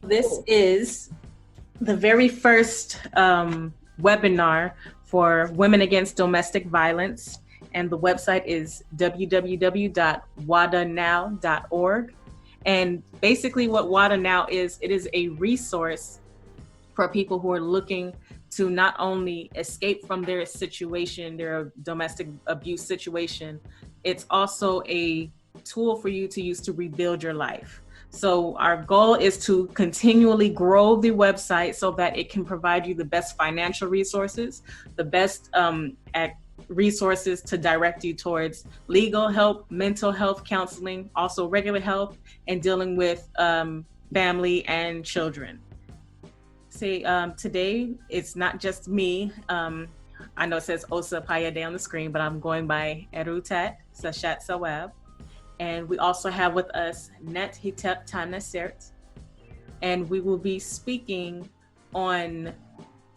This is the very first webinar for Women Against Domestic Violence, and the website is www.wadanow.org. And basically what WADA Now is, it is a resource for people who are looking to not only escape from their situation, their domestic abuse situation, it's also a tool for you to use to rebuild your life. So our goal is to continually grow the website so that it can provide you the best financial resources, the best resources to direct you towards legal help, mental health counseling, also regular help, and dealing with family and children. Today, it's not just me. I know it says Osa Payade on the screen, but I'm going by Erutat Sashat Sawab. And we also have with us Net Hitep Tanasert. And we will be speaking on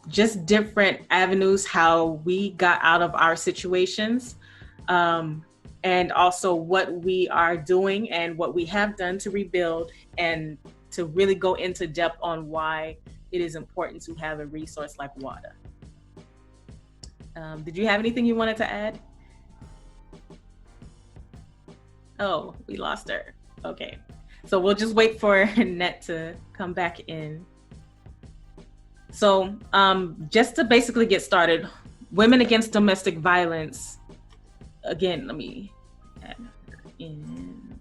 just different avenues, how we got out of our situations, and also what we are doing and what we have done to rebuild, and to really go into depth on why it is important to have a resource like WADA. Did you have anything you wanted to add? Oh, we lost her. Okay. So we'll just wait for Net to come back in. So just to basically get started, Women Against Domestic Violence. Again, let me add her in.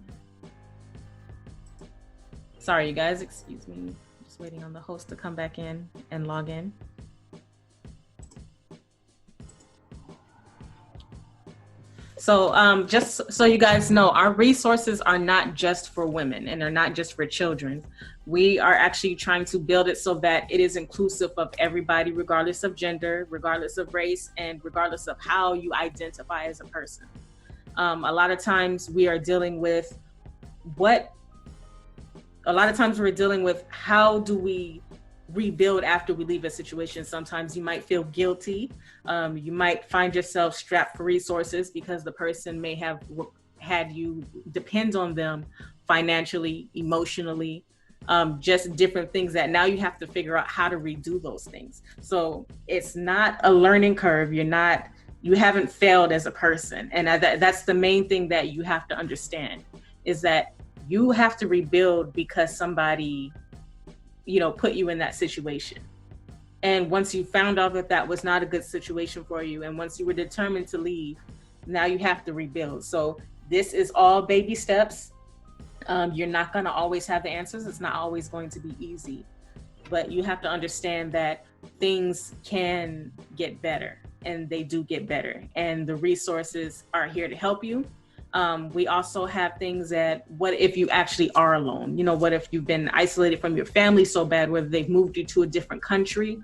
Sorry, you guys, excuse me. Just waiting on the host to come back in and log in. So just so you guys know, our resources are not just for women and they're not just for children. We are actually trying to build it so that it is inclusive of everybody, regardless of gender, regardless of race, and regardless of how you identify as a person. A lot of times we're dealing with how do we rebuild after we leave a situation. Sometimes you might feel guilty. You might find yourself strapped for resources because the person may have had you depend on them financially, emotionally, just different things that now you have to figure out how to redo those things. So it's not a learning curve. You haven't failed as a person. And that's the main thing that you have to understand, is that you have to rebuild because somebody put you in that situation. And once you found out that that was not a good situation for you, and once you were determined to leave, now you have to rebuild. So this is all baby steps. You're not going to always have the answers. It's not always going to be easy, but you have to understand that things can get better, and they do get better. And the resources are here to help you. We also have things that, what if you actually are alone? What if you've been isolated from your family so bad, whether they've moved you to a different country,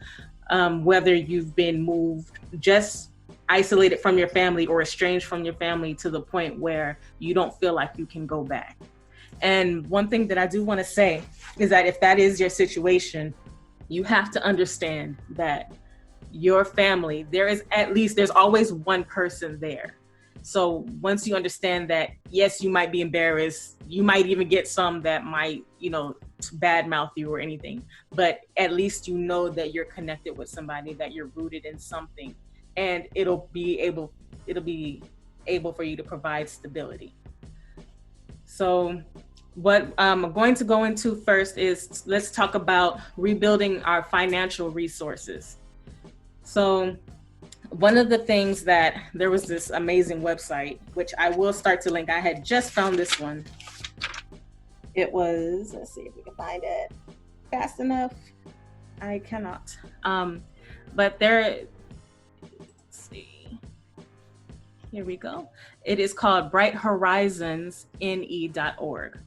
whether you've been moved, just isolated from your family or estranged from your family to the point where you don't feel like you can go back. And one thing that I do want to say is that if that is your situation, you have to understand that your family, there's always one person there. So once you understand that, yes, you might be embarrassed, you might even get some that might, badmouth you or anything, but at least you know that you're connected with somebody, that you're rooted in something, and it'll be able for you to provide stability. So what I'm going to go into first is, let's talk about rebuilding our financial resources. So one of the things that, there was this amazing website, which I will start to link. I had just found this one. It was, let's see if we can find it fast enough. I cannot. But let's see. Here we go. It is called brighthorizonsne.org.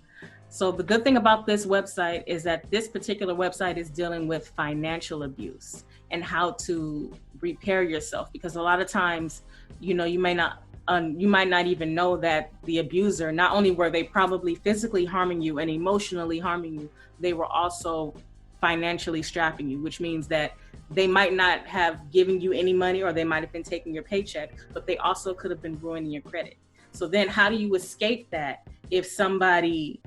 So the good thing about this website is that this particular website is dealing with financial abuse and how to repair yourself, because a lot of times, you might not even know that the abuser, not only were they probably physically harming you and emotionally harming you, they were also financially strapping you, which means that they might not have given you any money, or they might have been taking your paycheck, but they also could have been ruining your credit. So then how do you escape that if somebody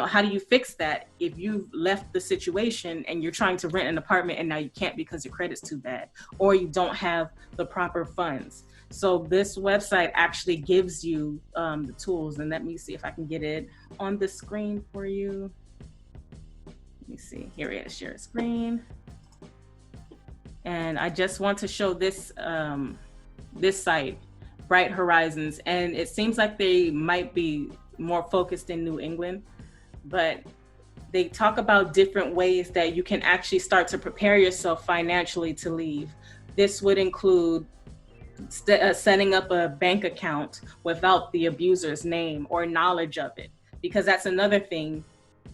how do you fix that if you've left the situation and you're trying to rent an apartment and now you can't because your credit's too bad, or you don't have the proper funds? So this website actually gives you the tools, and let me see if I can get it on the screen for you. Let me see, here it is, share screen. And I just want to show this this site, Bright Horizons, and it seems like they might be more focused in New England, but they talk about different ways that you can actually start to prepare yourself financially to leave. This would include setting up a bank account without the abuser's name or knowledge of it, because that's another thing.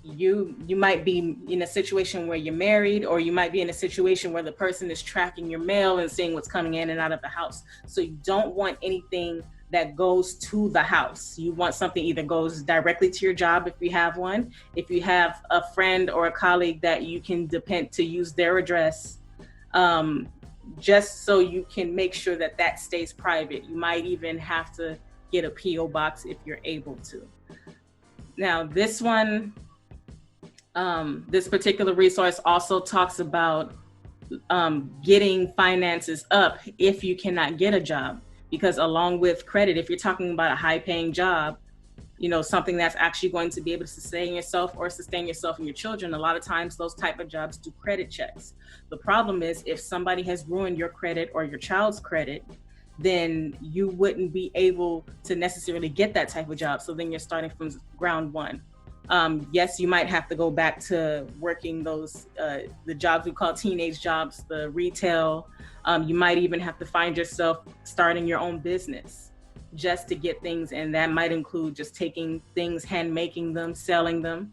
You might be in a situation where you're married, or you might be in a situation where the person is tracking your mail and seeing what's coming in and out of the house. So you don't want anything that goes to the house. You want something either goes directly to your job if you have one, if you have a friend or a colleague that you can depend to use their address, just so you can make sure that that stays private. You might even have to get a PO box if you're able to. Now this one, this particular resource also talks about getting finances up if you cannot get a job, because along with credit, if you're talking about a high paying job, something that's actually going to be able to sustain yourself or sustain yourself and your children, a lot of times those type of jobs do credit checks. The problem is if somebody has ruined your credit or your child's credit, then you wouldn't be able to necessarily get that type of job. So then you're starting from ground one. Yes, you might have to go back to working those, the jobs we call teenage jobs, the retail. You might even have to find yourself starting your own business just to get things. And that might include just taking things, hand making them, selling them,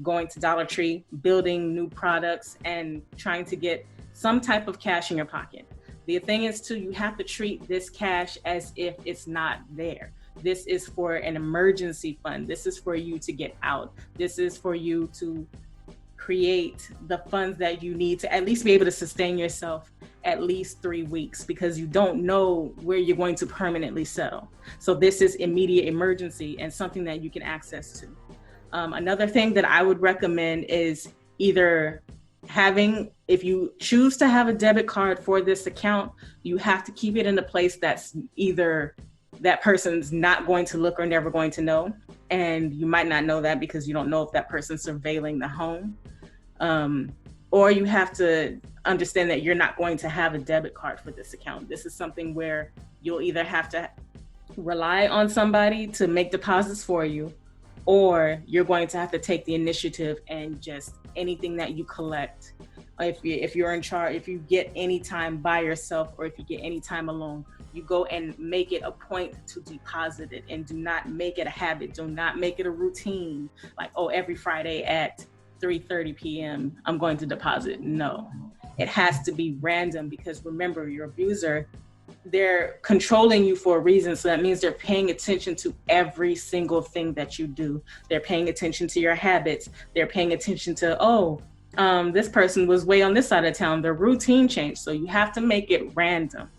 going to Dollar Tree, building new products, and trying to get some type of cash in your pocket. The thing is too, you have to treat this cash as if it's not there. This is for an emergency fund. This is for you to get out. This is for you to create the funds that you need to at least be able to sustain yourself at least 3 weeks, because you don't know where you're going to permanently settle. So this is immediate emergency and something that you can access to. Another thing that I would recommend is either if you choose to have a debit card for this account, you have to keep it in a place that's either that person's not going to look or never going to know. And you might not know that because you don't know if that person's surveilling the home. Or you have to understand that you're not going to have a debit card for this account. This is something where you'll either have to rely on somebody to make deposits for you, or you're going to have to take the initiative and just anything that you collect. If you're in charge, if you get any time by yourself, or if you get any time alone, you go and make it a point to deposit it, and do not make it a habit. Do not make it a routine, like, oh, every Friday at 3:30 p.m. I'm going to deposit. No, it has to be random, because remember, your abuser, they're controlling you for a reason. So that means they're paying attention to every single thing that you do. They're paying attention to your habits. They're paying attention to, this person was way on this side of town. Their routine changed. So you have to make it random.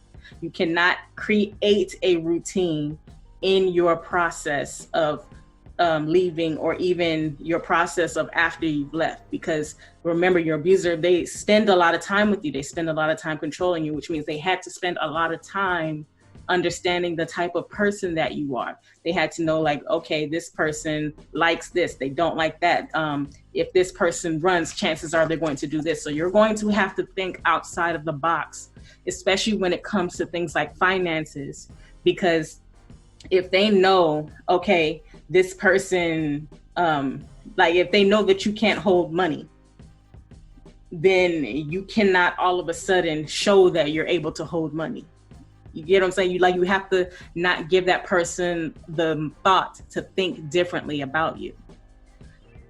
You cannot create a routine in your process of leaving, or even your process of after you've left, because remember, your abuser, they spend a lot of time with you. They spend a lot of time controlling you, which means they had to spend a lot of time understanding the type of person that you are. They had to know, like, okay, this person likes this, they don't like that. If this person runs, chances are they're going to do this. So you're going to have to think outside of the box, especially when it comes to things like finances, because if they know, okay, this person, if they know that you can't hold money, then you cannot all of a sudden show that you're able to hold money. You get what I'm saying? You have to not give that person the thought to think differently about you.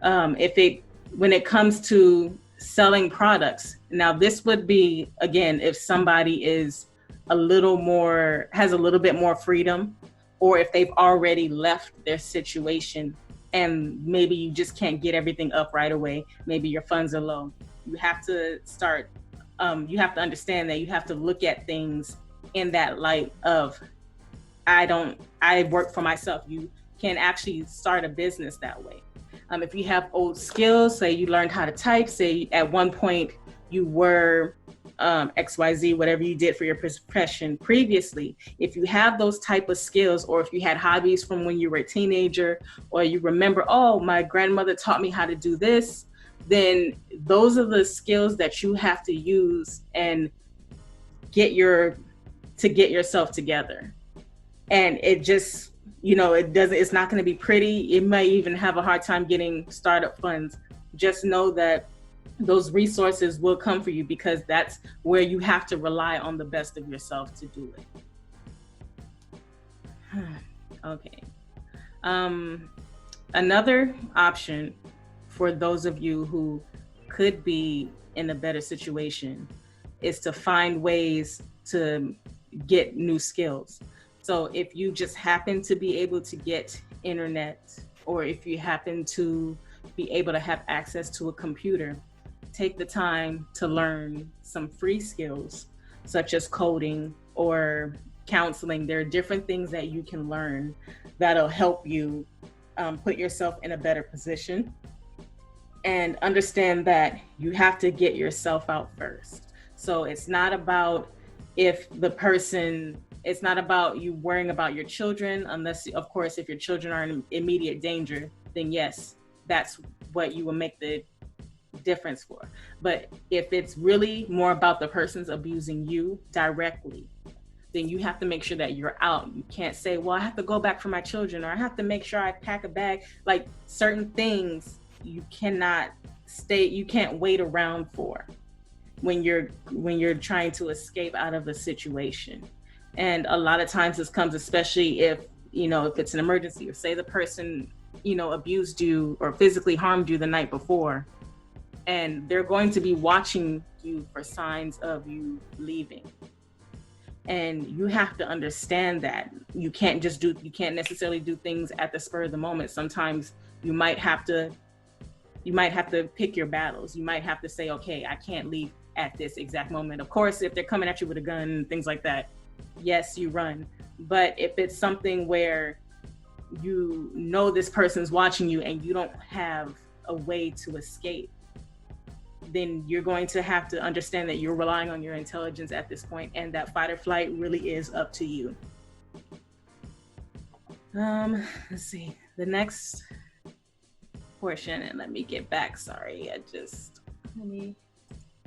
When it comes to selling products, now this would be, again, if somebody is has a little bit more freedom, or if they've already left their situation and maybe you just can't get everything up right away. Maybe your funds are low. You have to understand that you have to look at things in that light of, I work for myself. You can actually start a business that way. If you have old skills, say you learned how to type, say at one point you were XYZ, whatever you did for your profession previously, if you have those type of skills, or if you had hobbies from when you were a teenager, or you remember, oh, my grandmother taught me how to do this, then those are the skills that you have to use and get yourself together. And it just, it's not going to be pretty. It might even have a hard time getting startup funds. Just know that those resources will come for you, because that's where you have to rely on the best of yourself to do it. Okay. Another option for those of you who could be in a better situation is to find ways to get new skills. So if you just happen to be able to get internet, or if you happen to be able to have access to a computer, take the time to learn some free skills, such as coding or counseling. There are different things that you can learn that'll help you put yourself in a better position. And understand that you have to get yourself out first. So it's not about it's not about you worrying about your children, unless, of course, if your children are in immediate danger, then yes, that's what you will make the difference for. But if it's really more about the person's abusing you directly, then you have to make sure that you're out. You can't say, well, I have to go back for my children, or I have to make sure I pack a bag. Like, certain things you can't wait around for when you're trying to escape out of a situation. And a lot of times this comes, especially if it's an emergency, or say the person abused you or physically harmed you the night before, and they're going to be watching you for signs of you leaving. And you have to understand that you can't necessarily do things at the spur of the moment. Sometimes you might have to pick your battles. You might have to say, okay, I can't leave at this exact moment. Of course, if they're coming at you with a gun and things like that, yes, you run. But if it's something where this person's watching you and you don't have a way to escape, then you're going to have to understand that you're relying on your intelligence at this point, and that fight or flight really is up to you. Let's see, the next portion, and let me get back. Sorry, let me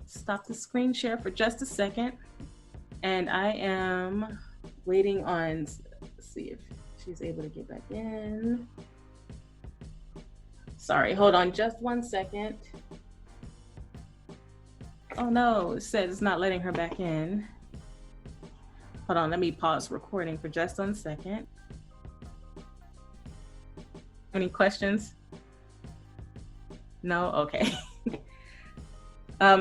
stop the screen share for just a second. And I am waiting on, let's see if she's able to get back in. Sorry, hold on just 1 second. Oh no, it says it's not letting her back in. Hold on, let me pause recording for just 1 second. Any questions? No? Okay.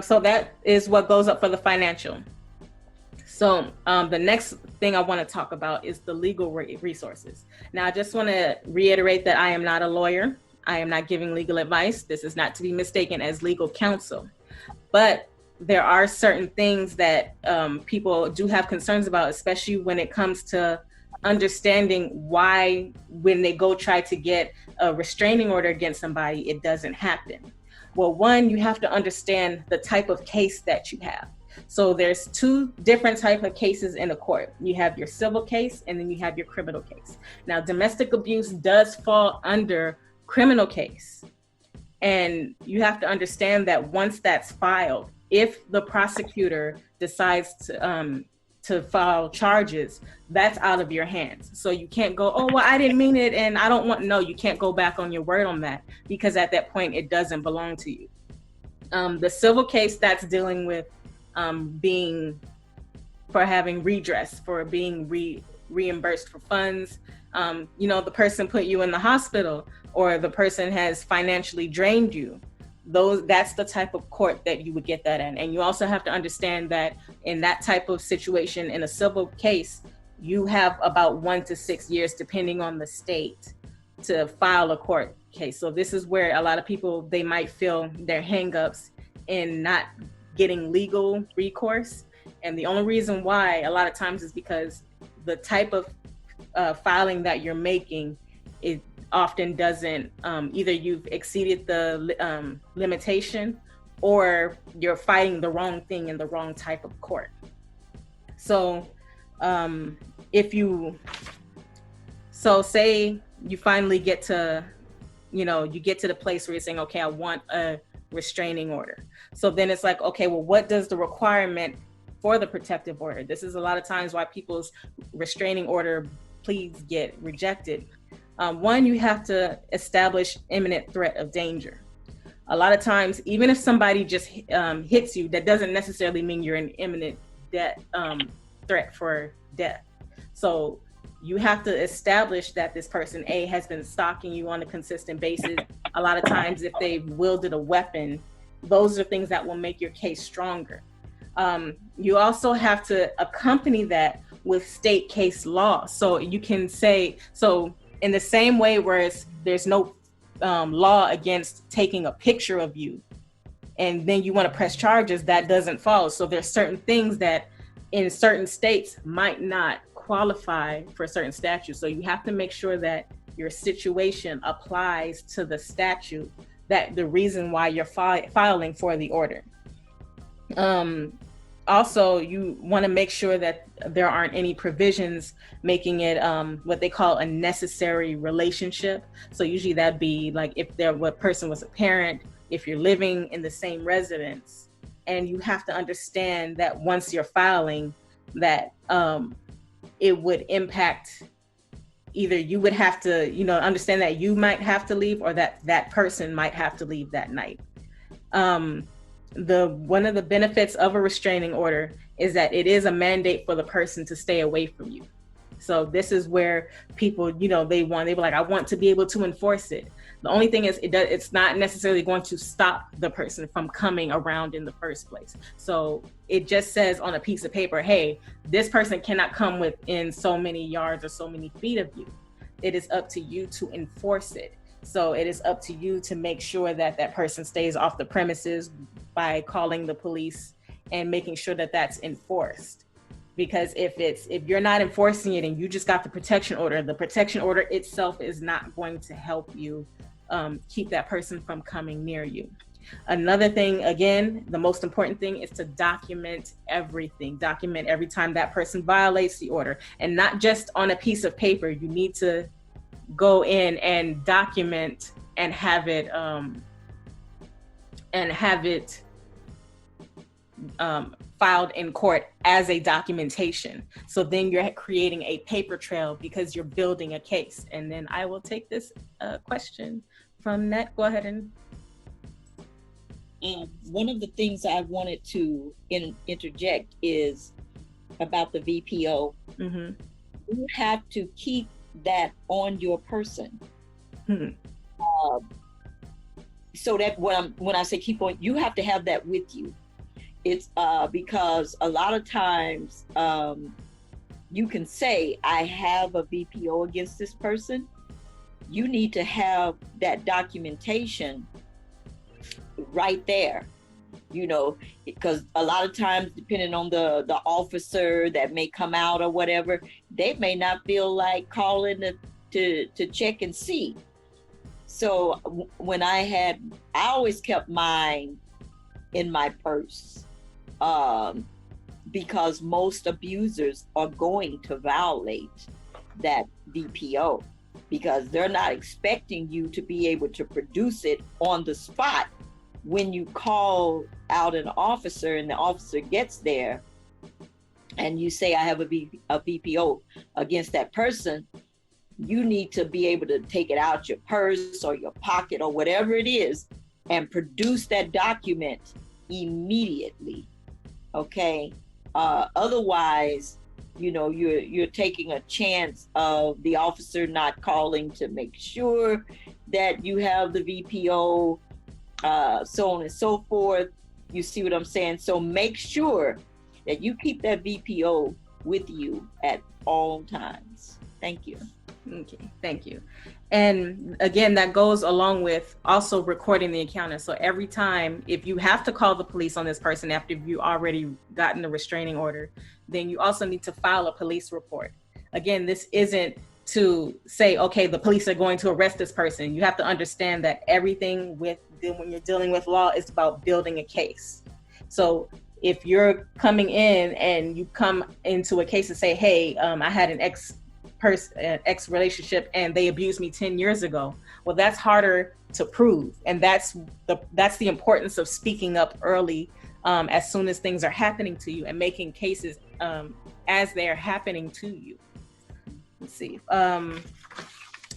So that is what goes up for the financial. So the next thing I want to talk about is the legal resources. Now, I just want to reiterate that I am not a lawyer. I am not giving legal advice. This is not to be mistaken as legal counsel. But there are certain things that people do have concerns about, especially when it comes to understanding why, when they go try to get a restraining order against somebody, it doesn't happen. Well, one, you have to understand the type of case that you have. So there's two different types of cases in a court. You have your civil case, and then you have your criminal case. Now, domestic abuse does fall under criminal case. And you have to understand that once that's filed, if the prosecutor decides to file charges, that's out of your hands. So you can't go, oh, well, I didn't mean it, and I don't want, no, you can't go back on your word on that, because at that point, it doesn't belong to you. The civil case, that's dealing with having redress, for being reimbursed for funds. The person put you in the hospital, or the person has financially drained you. That's the type of court that you would get that in. And you also have to understand that in that type of situation, in a civil case, you have about 1 to 6 years, depending on the state, to file a court case. So this is where a lot of people, they might feel their hangups in not getting legal recourse. And the only reason why a lot of times is because the type of filing that you're making, often doesn't, either you've exceeded the limitation, or you're fighting the wrong thing in the wrong type of court. So say you finally get to, you get to the place where you're saying, okay, I want a restraining order. So then it's like, okay, well, what does the requirement for the protective order? This is a lot of times why people's restraining order pleas get rejected. One, you have to establish imminent threat of danger. A lot of times, even if somebody just hits you, that doesn't necessarily mean you're in imminent threat for death. So you have to establish that this person, A, has been stalking you on a consistent basis. A lot of times, if they've wielded a weapon, those are things that will make your case stronger. You also have to accompany that with state case law. So you can say, so in the same way where there's no law against taking a picture of you, and then you want to press charges, that doesn't follow. So there's certain things that in certain states might not qualify for certain statutes. So you have to make sure that your situation applies to the statute, that the reason why you're filing for the order. Also, you want to make sure that there aren't any provisions making it what they call a necessary relationship. So usually that'd be like if person was a parent, if you're living in the same residence, and you have to understand that once you're filing that it would impact, either you would have to, understand that you might have to leave, or that person might have to leave that night. One of the benefits of a restraining order is that it is a mandate for the person to stay away from you. So this is where people, they were like, I want to be able to enforce it. The only thing is it's not necessarily going to stop the person from coming around in the first place. So it just says on a piece of paper, hey, this person cannot come within so many yards or so many feet of you. It is up to you to enforce it. So it is up to you to make sure that that person stays off the premises by calling the police and making sure that that's enforced. Because if you're not enforcing it and you just got the protection order itself is not going to help you keep that person from coming near you. Another thing, again, the most important thing is to document everything. Document every time that person violates the order, and not just on a piece of paper. You need to go in and document and have it filed in court as a documentation. So then you're creating a paper trail because you're building a case. And then I will take this question from Net. Go ahead. And one of the things I wanted to interject is about the VPO. Mm-hmm. You have to keep that on your person. So that when I say keep on, you have to have that with you. It's because a lot of times you can say, I have a VPO against this person. You need to have that documentation right there, because a lot of times, depending on the officer that may come out or whatever, they may not feel like calling to check and see. So when I always kept mine in my purse, because most abusers are going to violate that VPO, because they're not expecting you to be able to produce it on the spot. When you call out an officer and the officer gets there and you say, I have a VPO against that person, you need to be able to take it out your purse or your pocket or whatever it is and produce that document immediately. Okay. Otherwise, you're taking a chance of the officer not calling to make sure that you have the VPO, so on and so forth. You see what I'm saying? So make sure that you keep that VPO with you at all times. Thank you. Okay, thank you. And again, that goes along with also recording the encounter. So every time, if you have to call the police on this person after you already gotten a restraining order, then you also need to file a police report. Again, this isn't to say, okay, the police are going to arrest this person. You have to understand that everything when you're dealing with law is about building a case. So if you're coming in and you come into a case and say, hey, I had an ex relationship and they abused me 10 years ago. Well, that's harder to prove. And that's the importance of speaking up early, as soon as things are happening to you, and making cases as they're happening to you. Let's see.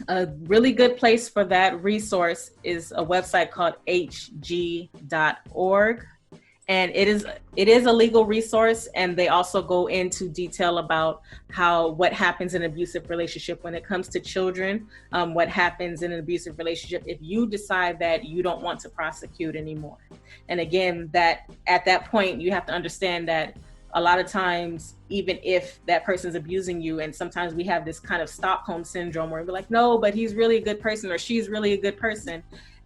A really good place for that resource is a website called hg.org. And it is a legal resource, and they also go into detail about what happens in an abusive relationship when it comes to children, what happens in an abusive relationship if you decide that you don't want to prosecute anymore. And again, that at that point, you have to understand that a lot of times, even if that person's abusing you, and sometimes we have this kind of Stockholm syndrome where we're like, no, but he's really a good person, or she's really a good person,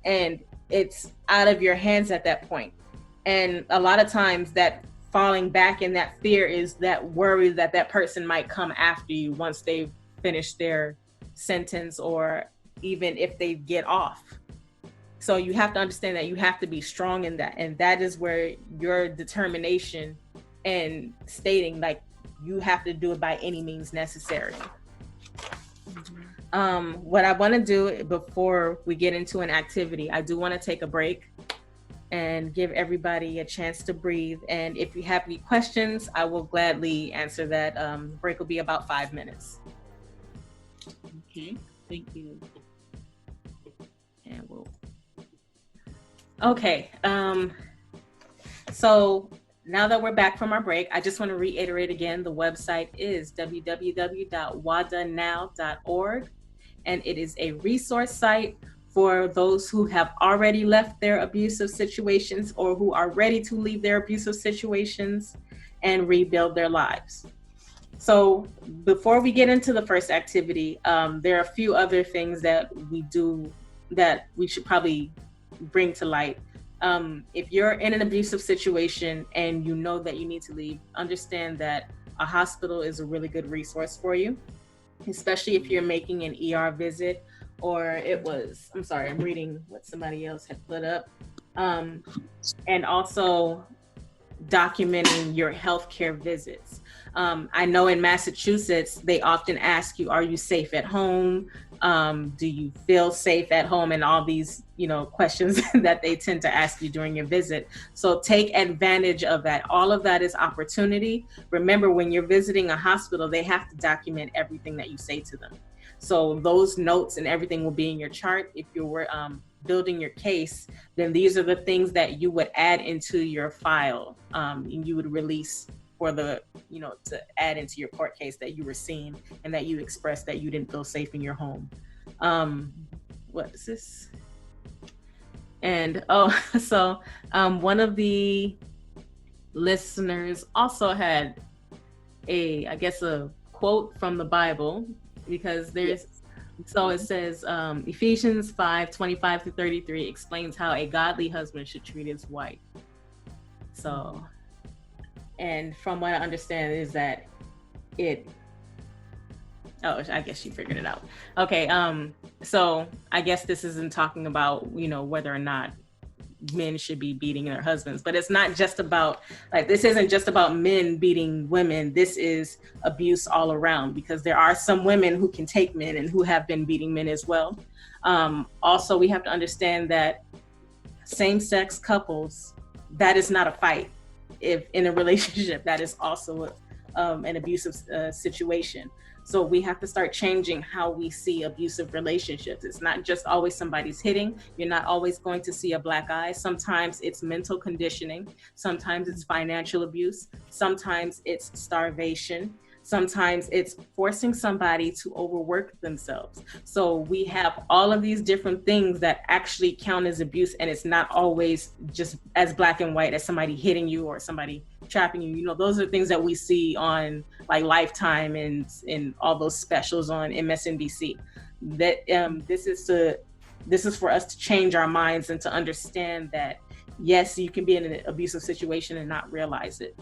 and it's out of your hands at that point. And a lot of times that falling back in that fear is that worry that that person might come after you once they've finished their sentence, or even if they get off. So you have to understand that you have to be strong in that. And that is where your determination and stating like you have to do it by any means necessary. What I want to do before we get into an activity, I do want to take a break and give everybody a chance to breathe. And if you have any questions, I will gladly answer that. Break will be about 5 minutes. Okay, thank you. And okay. So now that we're back from our break, I just want to reiterate again, the website is www.wadanow.org, and it is a resource site for those who have already left their abusive situations or who are ready to leave their abusive situations and rebuild their lives. So before we get into the first activity, there are a few other things that we do that we should probably bring to light. If you're in an abusive situation and you know that you need to leave, understand that a hospital is a really good resource for you, especially if you're making an ER visit, or I'm reading what somebody else had put up. And also documenting your healthcare visits. I know in Massachusetts, they often ask you, are you safe at home? Do you feel safe at home? And all these, questions that they tend to ask you during your visit. So take advantage of that. All of that is opportunity. Remember, when you're visiting a hospital, they have to document everything that you say to them. So those notes and everything will be in your chart. If you were building your case, then these are the things that you would add into your file, and you would release for to add into your court case that you were seen and that you expressed that you didn't feel safe in your home. What is this? And one of the listeners also had a quote from the Bible, because so it says, Ephesians 5:25-33 explains how a godly husband should treat his wife. So, and from what I understand is that I guess she figured it out. Okay, so I guess this isn't talking about, whether or not men should be beating their husbands, but it's not just about, this isn't just about men beating women. This is abuse all around, because there are some women who can take men and who have been beating men as well. Also, we have to understand that same-sex couples, that is not a fight. If in a relationship, that is also an abusive situation. So we have to start changing how we see abusive relationships. It's not just always somebody's hitting. You're not always going to see a black eye. Sometimes it's mental conditioning. Sometimes it's financial abuse. Sometimes it's starvation. Sometimes it's forcing somebody to overwork themselves. So we have all of these different things that actually count as abuse, and it's not always just as black and white as somebody hitting you or somebody trapping you. Those are things that we see on Lifetime and all those specials on MSNBC. That this is for us to change our minds and to understand that yes, you can be in an abusive situation and not realize it.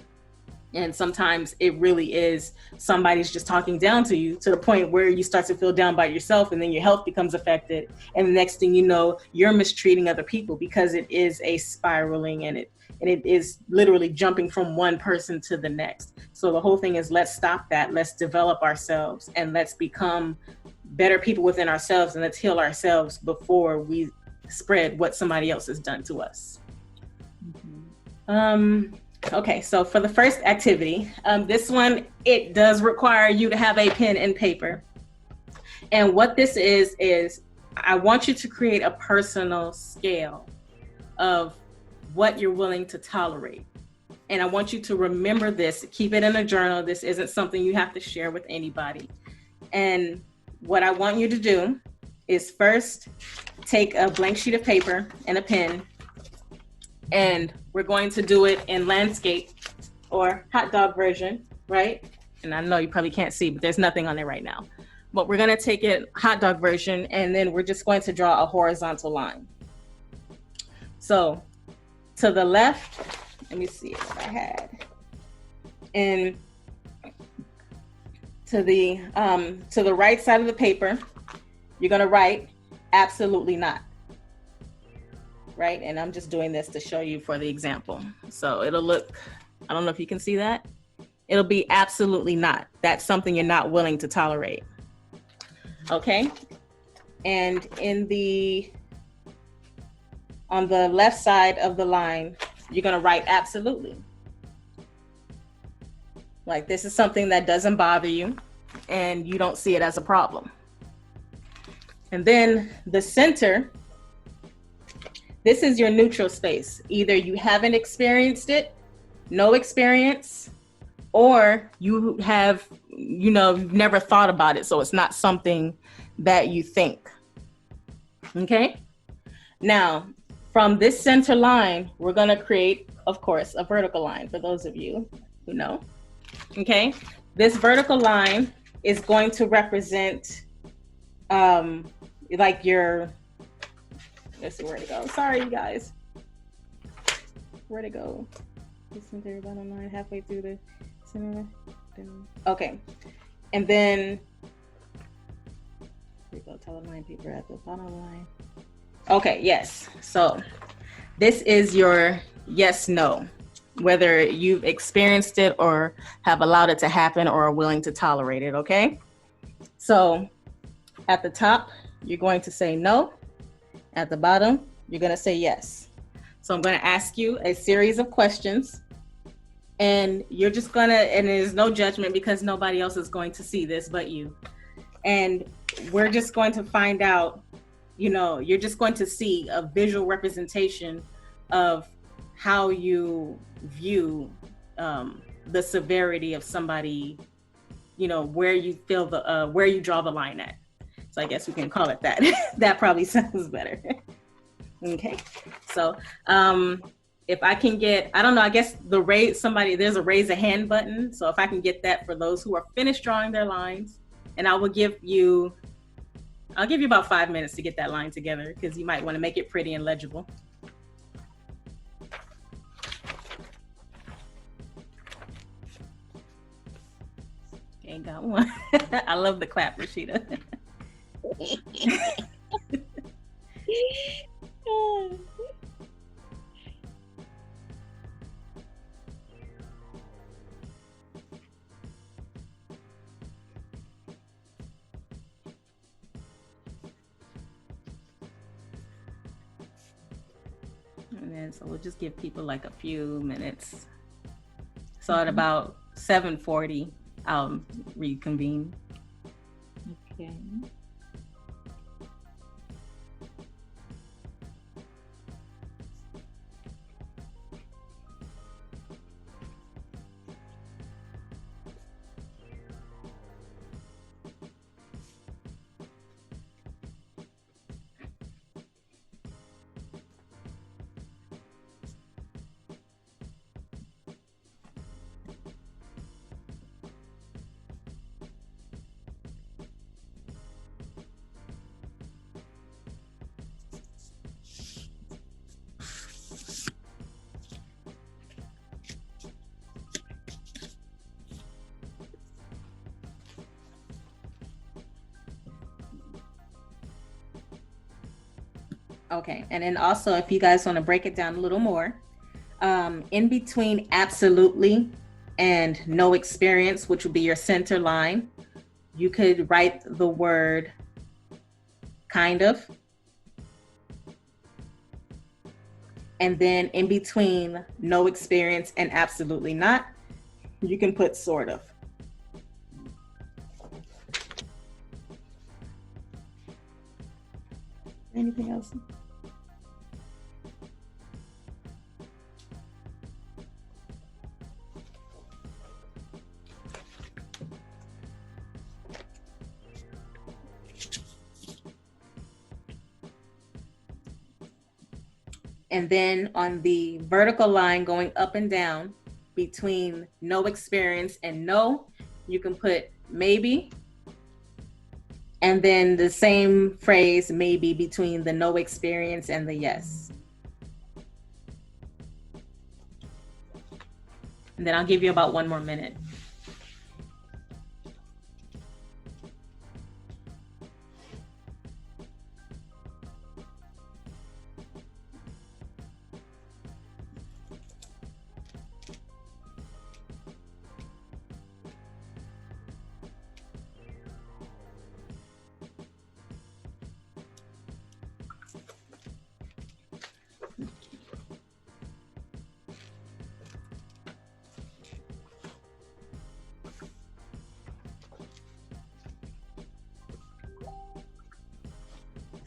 And sometimes it really is somebody's just talking down to you to the point where you start to feel down by yourself, and then your health becomes affected. And the next thing you know, you're mistreating other people, because it is a spiraling, and it is literally jumping from one person to the next. So the whole thing is, let's stop that. Let's develop ourselves, and let's become better people within ourselves, and let's heal ourselves before we spread what somebody else has done to us. Okay, so for the first activity, this one, it does require you to have a pen and paper. And what this is I want you to create a personal scale of what you're willing to tolerate. And I want you to remember this, keep it in a journal. This isn't something you have to share with anybody. And what I want you to do is first take a blank sheet of paper and a pen, and we're going to do it in landscape or hot dog version, right? And I know you probably can't see, but there's nothing on there right now. But we're gonna take it hot dog version, and then we're just going to draw a horizontal line. So to the left, let me see what I had. And to the right side of the paper, you're gonna write absolutely not. Right? And I'm just doing this to show you for the example. So it'll look, I don't know if you can see that. It'll be absolutely not. That's something you're not willing to tolerate. Okay? And on the left side of the line, you're gonna write absolutely. Like, this is something that doesn't bother you and you don't see it as a problem. And then the center, this is your neutral space. Either you haven't experienced it, no experience, or you have, you've never thought about it, so it's not something that you think. Okay? Now, from this center line, we're gonna create, of course, a vertical line, for those of you who know. Okay? This vertical line is going to represent like your, let's see where to go. Sorry, you guys. Where to go? This center bottom line, halfway through the center. Okay, and then here we go. Tell the line paper at the bottom line. Okay, yes. So this is your yes/no, whether you've experienced it or have allowed it to happen or are willing to tolerate it. Okay. So at the top, you're going to say no. At the bottom, you're going to say yes. So I'm going to ask you a series of questions, and you're just going to, and there's no judgment because nobody else is going to see this but you. And we're just going to find out, you're just going to see a visual representation of how you view the severity of somebody, where you feel where you draw the line at. So I guess we can call it that. That probably sounds better. Okay. So if I can get, I don't know, I guess there's a raise a hand button. So if I can get that for those who are finished drawing their lines, and I'll give you about 5 minutes to get that line together, because you might want to make it pretty and legible. Okay, got one. I love the clap, Rashida. And then, so we'll just give people like a few minutes. So at about 7:40, I'll reconvene. Okay. Okay. And then also, if you guys want to break it down a little more, in between absolutely and no experience, which would be your center line, you could write the word kind of. And then in between no experience and absolutely not, you can put sort of. Anything else? And then on the vertical line going up and down between no experience and no, you can put maybe. And then the same phrase, maybe, between the no experience and the yes. And then I'll give you about 1 more minute.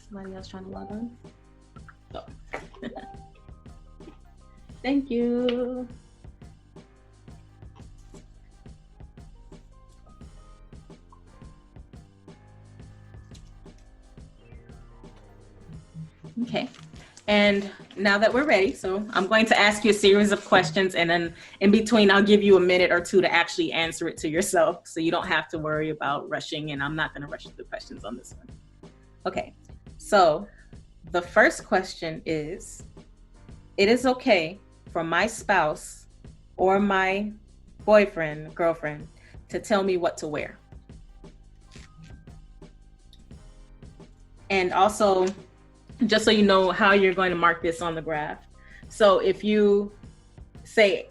Somebody else trying to log on? Oh. Thank you. Okay. And now that we're ready, so I'm going to ask you a series of questions, and then in between, I'll give you a minute or two to actually answer it to yourself, so you don't have to worry about rushing, and I'm not going to rush the questions on this one. Okay. So the first question is, it is okay for my spouse or my boyfriend, girlfriend, to tell me what to wear. And also, just so you know how you're going to mark this on the graph. So if you say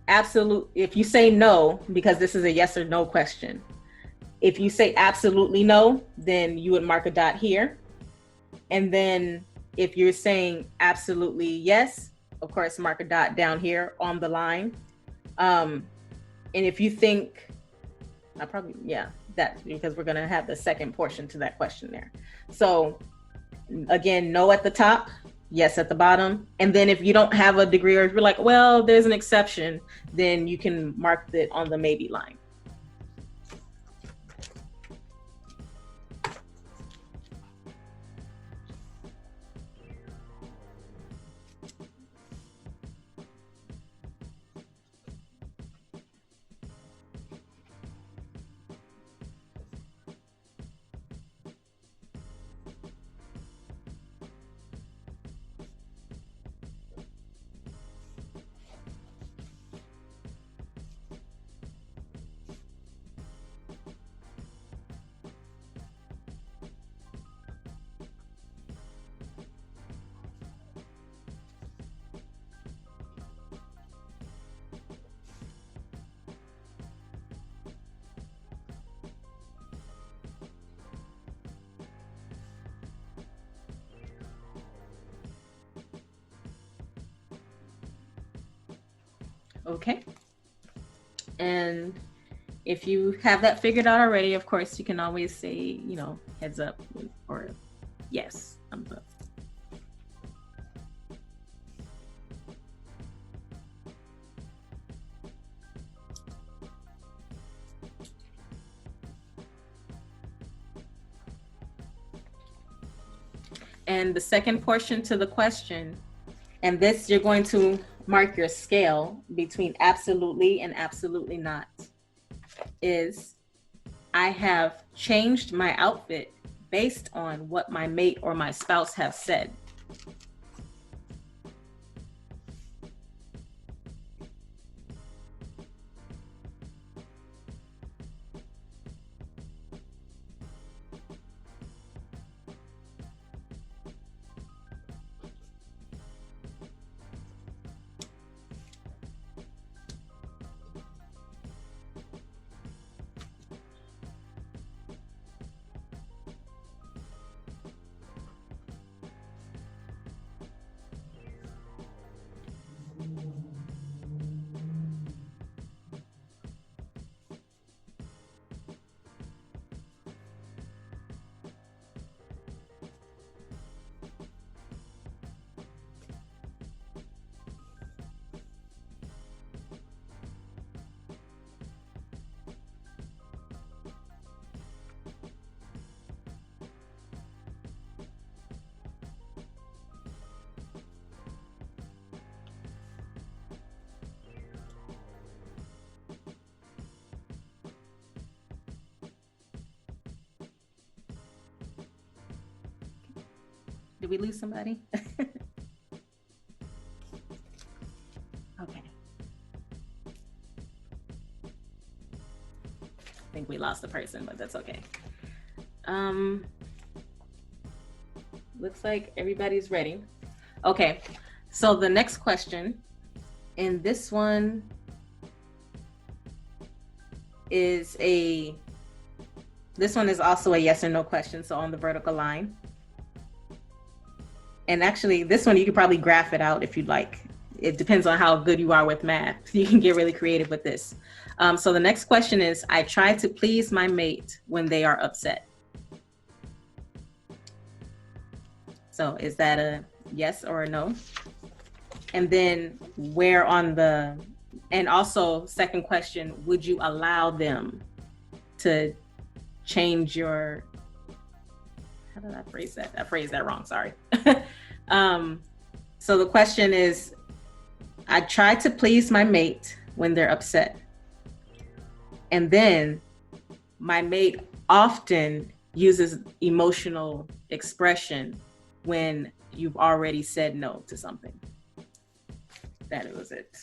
if you say no, because this is a yes or no question, if you say absolutely no, then you would mark a dot here. And then if you're saying absolutely yes, of course, mark a dot down here on the line. And if you think, that's because we're going to have the second portion to that question there. So again, no at the top, yes at the bottom. And then if you don't have a degree, or if you're like, well, there's an exception, then you can mark it on the maybe line. Okay. And if you have that figured out already, of course, you can always say, heads up or yes, thumbs up. And the second portion to the question, and this you're going to mark your scale between absolutely and absolutely not, is I have changed my outfit based on what my mate or my spouse have said. we lose somebody? Okay. I think we lost the person, but that's okay. Looks like everybody's ready. Okay, so the next question, and this one is also a yes or no question, so on the vertical line. And actually, this one, you could probably graph it out if you'd like. It depends on how good you are with math. You can get really creative with this. So the next question is, I try to please my mate when they are upset. So is that a yes or a no? And then and also second question, would you allow them to change your, how did I phrase that? I phrased that wrong, sorry. So the question is, I try to please my mate when they're upset. And then my mate often uses emotional expression when you've already said no to something. That was it.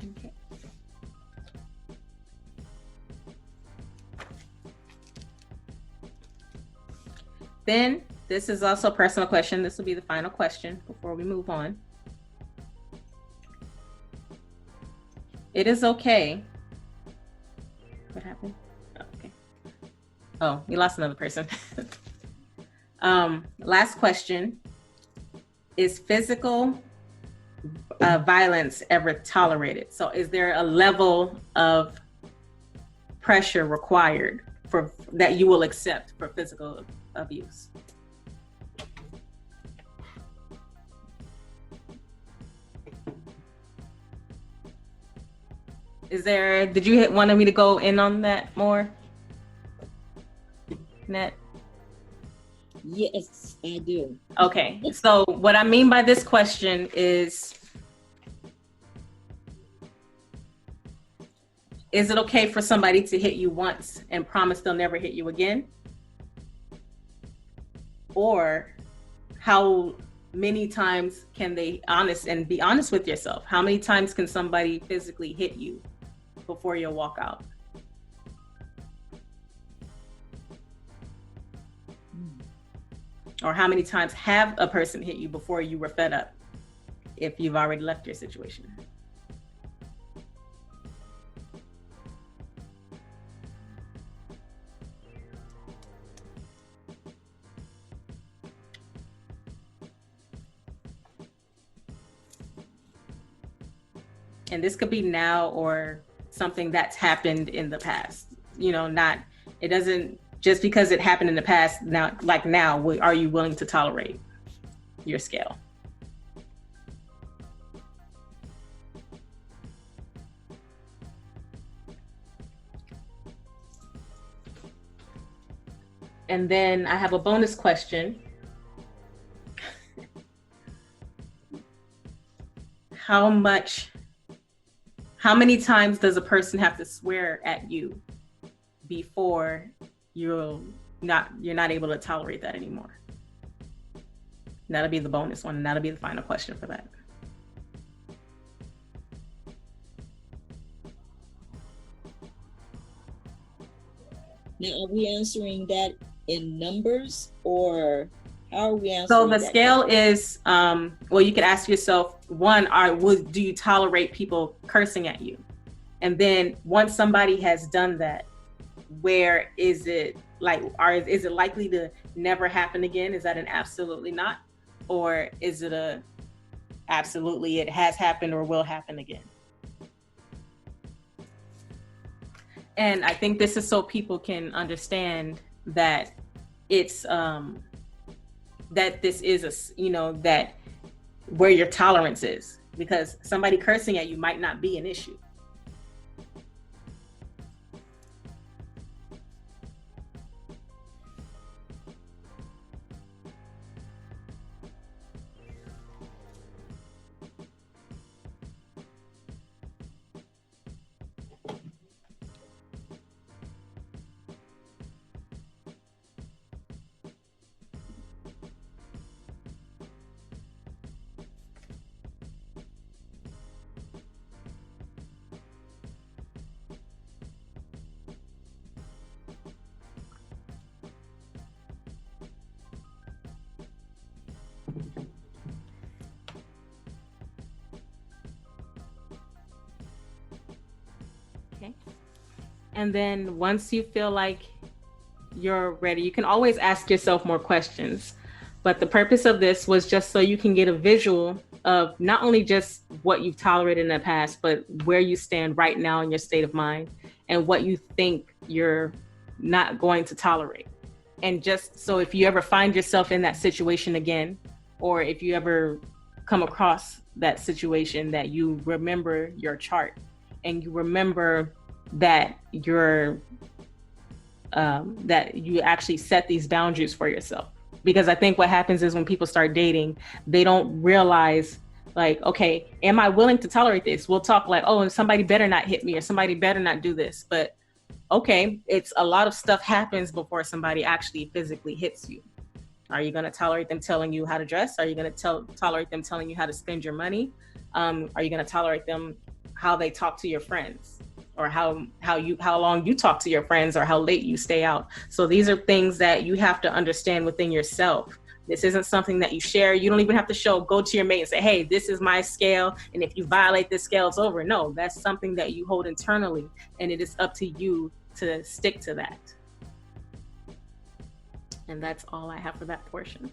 Okay. Then this is also a personal question. This will be the final question before we move on. It is okay. What happened? Oh, okay. Oh, we lost another person. Last question. Is physical violence ever tolerated? So is there a level of pressure required that you will accept for physical abuse? Did you want me to go in on that more? Net? Yes, I do. Okay, so what I mean by this question is it okay for somebody to hit you once and promise they'll never hit you again? Or how many times can they be honest with yourself? How many times can somebody physically hit you before you'll walk out? Or how many times have a person hit you before you were fed up if you've already left your situation? And this could be now or something that's happened in the past. It doesn't, just because it happened in the past, now, are you willing to tolerate your scale? And then I have a bonus question. How many times does a person have to swear at you before you're not able to tolerate that anymore? And that'll be the bonus one, and that'll be the final question for that. Now, are we answering that in numbers, or how are we answering? So the scale is, you could ask yourself, one, do you tolerate people cursing at you? And then once somebody has done that, where is it is it likely to never happen again? Is that an absolutely not? Or is it a absolutely it has happened or will happen again? And I think this is so people can understand that it's that this is that where your tolerance is, because somebody cursing at you might not be an issue. And then once you feel like you're ready, you can always ask yourself more questions. But the purpose of this was just so you can get a visual of not only just what you've tolerated in the past, but where you stand right now in your state of mind and what you think you're not going to tolerate. And just so if you ever find yourself in that situation again, or if you ever come across that situation, that you remember your chart and you remember that that you actually set these boundaries for yourself. Because I think what happens is when people start dating, they don't realize, like, okay, am I willing to tolerate this? We'll talk like, oh, somebody better not hit me or somebody better not do this. But okay, it's a lot of stuff happens before somebody actually physically hits you. Are you going to tolerate them telling you how to dress? Are you going to tolerate them telling you how to spend your money? Are you going to tolerate them how they talk to your friends, or how long you talk to your friends, or how late you stay out? So these are things that you have to understand within yourself. This isn't something that you share. You don't even have to go to your mate and say, hey, this is my scale, and if you violate this scale, it's over. No, that's something that you hold internally, and it is up to you to stick to that. And that's all I have for that portion.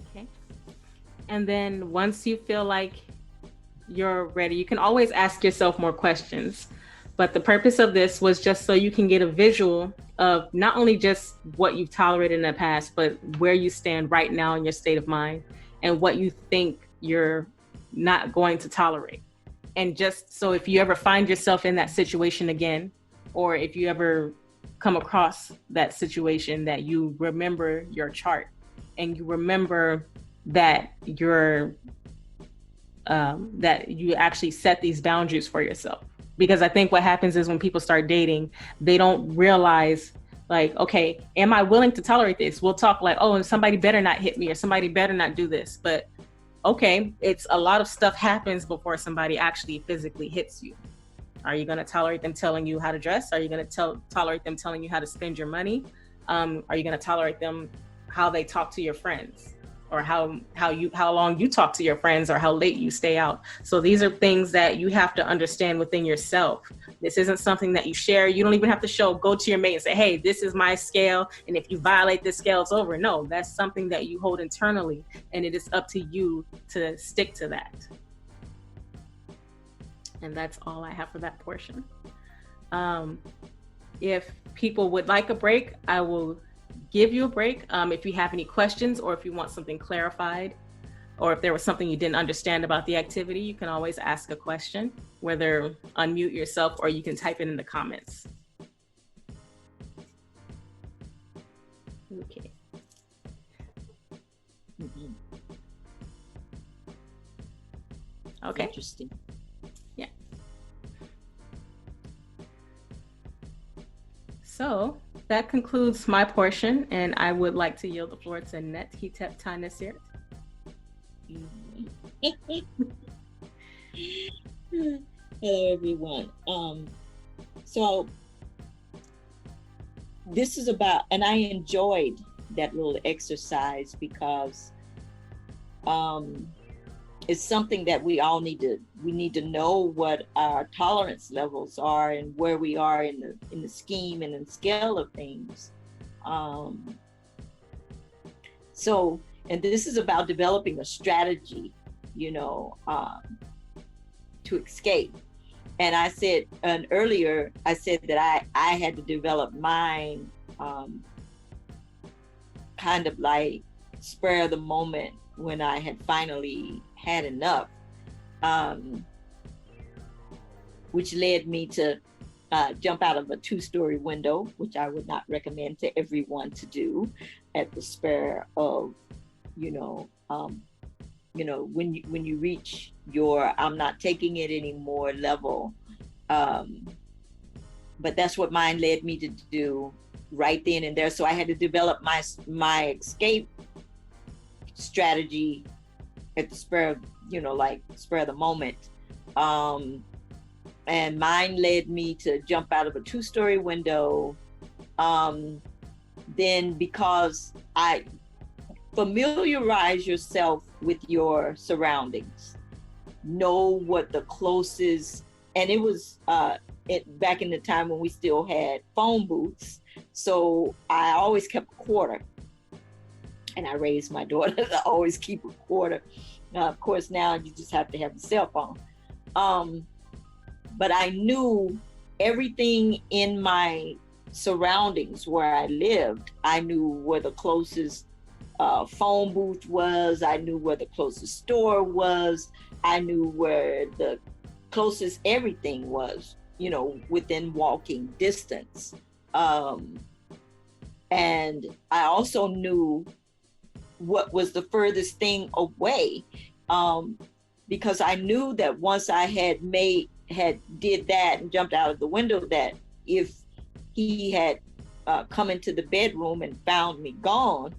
Okay. And then once you feel like you're ready, you can always ask yourself more questions. But the purpose of this was just so you can get a visual of not only just what you've tolerated in the past, but where you stand right now in your state of mind and what you think you're not going to tolerate. And just so if you ever find yourself in that situation again, or if you ever come across that situation, that you remember your chart and you remember that that you actually set these boundaries for yourself. Because I think what happens is when people start dating, they don't realize, like, okay, am I willing to tolerate this? We'll talk like, oh, somebody better not hit me or somebody better not do this. But okay, it's a lot of stuff happens before somebody actually physically hits you. Are you going to tolerate them telling you how to dress? Are you going to tolerate them telling you how to spend your money? Are you going to tolerate them how they talk to your friends, or how long you talk to your friends, or how late you stay out? So these are things that you have to understand within yourself. This isn't something that you share. You don't even have to go to your mate and say, hey, this is my scale, and if you violate this scale, it's over. No, that's something that you hold internally, and it is up to you to stick to that. And that's all I have for that portion. If people would like a break, I will give you a break. If you have any questions, or if you want something clarified, or if there was something you didn't understand about the activity, you can always ask a question, whether unmute yourself or you can type it in the comments. Okay. Mm-hmm. Okay. Interesting. Yeah. So that concludes my portion, and I would like to yield the floor to Net Hitep Tanesir. Hello, everyone. So this is about, and I enjoyed that little exercise because it's something that we all need to know what our tolerance levels are and where we are in the scheme and in the scale of things. So, and this is about developing a strategy, to escape. And I said, earlier, I said that I had to develop mine kind of like spur of the moment when I had finally had enough, which led me to jump out of a 2-story window, which I would not recommend to everyone to do at the spur of, when you reach your I'm not taking it anymore level. But that's what mine led me to do right then and there. So I had to develop my escape strategy at the spur of, like spur of the moment. And mine led me to jump out of a 2-story window. Then because I familiarize yourself with your surroundings, know what the closest, and it was back in the time when we still had phone booths. So I always kept a quarter, and I raised my daughter to always keep a quarter. Of course, now you just have to have a cell phone. But I knew everything in my surroundings where I lived. I knew where the closest phone booth was. I knew where the closest store was. I knew where the closest everything was, within walking distance. And I also knew what was the furthest thing away, because I knew that once I did that and jumped out of the window, that if he had come into the bedroom and found me gone,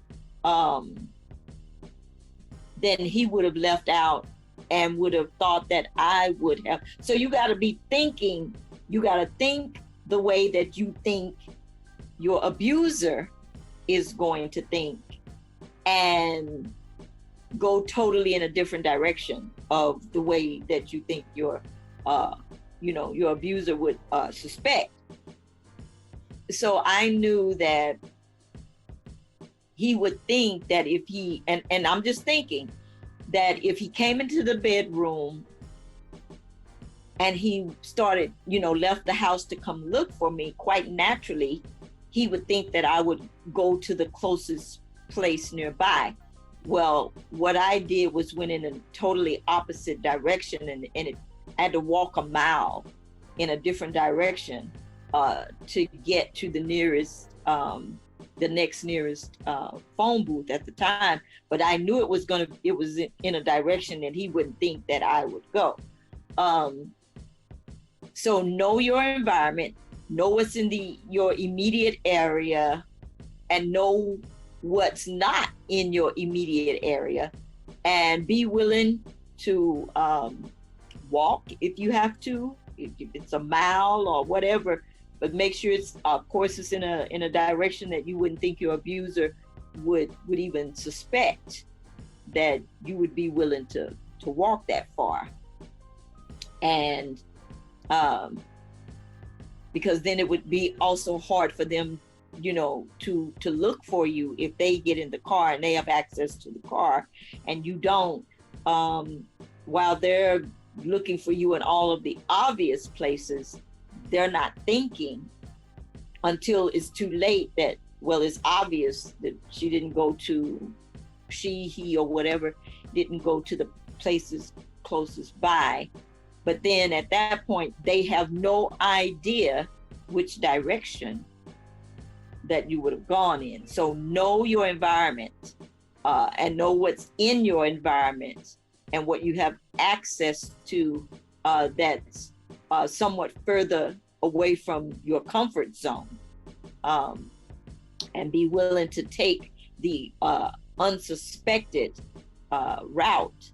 then he would have left out and would have thought that I would have. So you got to be thinking, you got to think the way that you think your abuser is going to think, and go totally in a different direction of the way that you think your abuser would suspect. So I knew that he would think that if he, and I'm just thinking that if he came into the bedroom and he started, left the house to come look for me, quite naturally, he would think that I would go to the closest place nearby. Well, what I did was went in a totally opposite direction, and I had to walk a mile in a different direction to get to the nearest, the next nearest phone booth at the time. But I knew it was in a direction that he wouldn't think that I would go. So know your environment, know what's in your immediate area, and know what's not in your immediate area, and be willing to walk if you have to, if it's a mile or whatever, but make sure it's, of course, it's in a direction that you wouldn't think your abuser would even suspect that you would be willing to walk that far. And because then it would be also hard for them, to look for you if they get in the car and they have access to the car and you don't, while they're looking for you in all of the obvious places. They're not thinking until it's too late that, well, it's obvious that he or whatever didn't go to the places closest by. But then at that point, they have no idea which direction that you would have gone in. So know your environment and know what's in your environment and what you have access to that's somewhat further away from your comfort zone, and be willing to take the unsuspected route.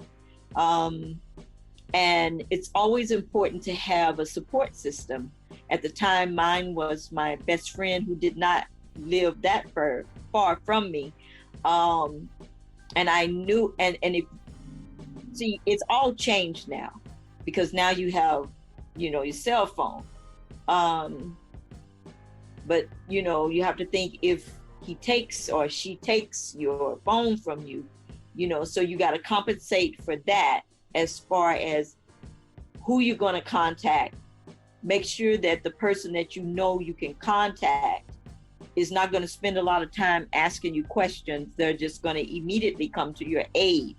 And it's always important to have a support system. At the time, mine was my best friend who did not live that far from me. And I knew, and if, see, it's all changed now, because now you have, your cell phone. But, you have to think, if he takes or she takes your phone from you, so you got to compensate for that as far as who you're going to contact. Make sure that the person that you can contact is not going to spend a lot of time asking you questions. They're just going to immediately come to your aid,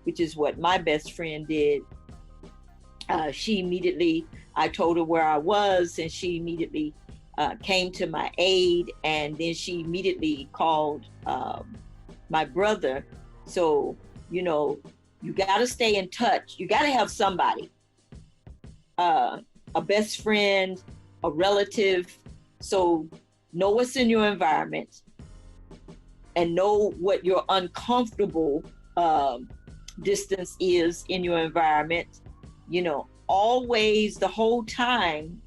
which is what my best friend did. She immediately, I told her where I was, and she immediately came to my aid, and then she immediately called my brother. So, you got to stay in touch. You got to have somebody, a best friend, a relative. So know what's in your environment and know what you're uncomfortable distance is in your environment. You know, always the whole time,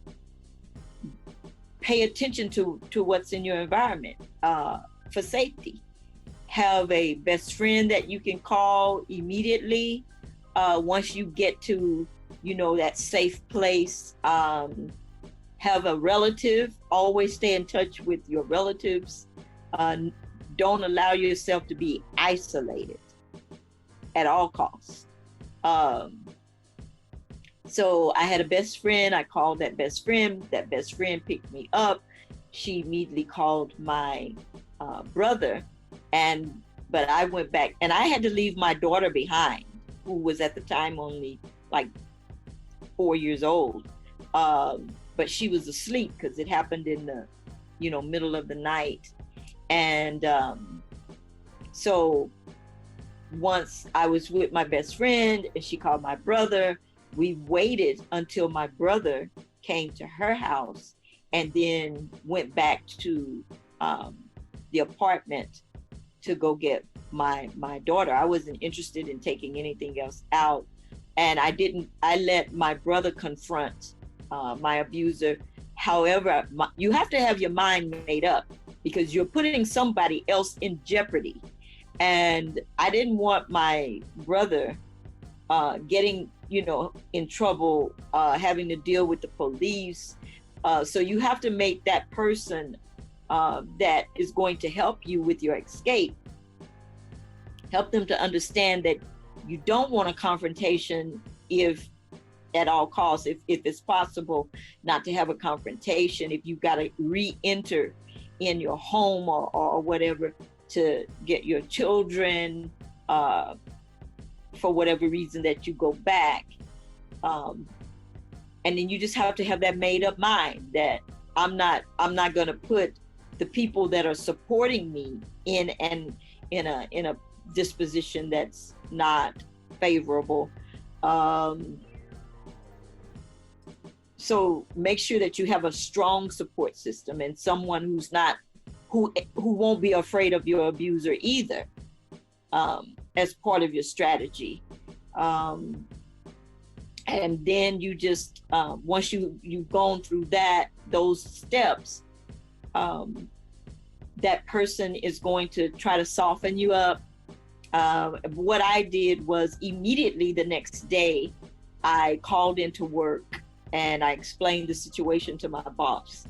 pay attention to what's in your environment for safety. Have a best friend that you can call immediately once you get to, you know, that safe place. Have a relative. Always stay in touch with your relatives. Don't allow yourself to be isolated at all costs. So I had a best friend. I called that best friend. That best friend picked me up. She immediately called my brother, but I went back, and I had to leave my daughter behind, who was at the time only like 4 years old. But she was asleep because it happened in the, you know, middle of the night. And so once I was with my best friend and she called my brother, we waited until my brother came to her house and then went back to the apartment to go get my daughter. I wasn't interested in taking anything else out. And I let my brother confront my abuser. However, you have to have your mind made up because you're putting somebody else in jeopardy. And I didn't want my brother getting, you know, in trouble, having to deal with the police. So you have to make that person that is going to help you with your escape, help them to understand that you don't want a confrontation if at all costs, if it's possible not to have a confrontation, if you've got to re-enter in your home or whatever to get your children for whatever reason that you go back. And then you just have to have that made up mind that I'm not going to put the people that are supporting me in a disposition that's not favorable. So make sure that you have a strong support system and someone who won't be afraid of your abuser either, as part of your strategy. And then you just, once you've gone through those steps, that person is going to try to soften you up. What I did was immediately the next day, I called into work and I explained the situation to my boss.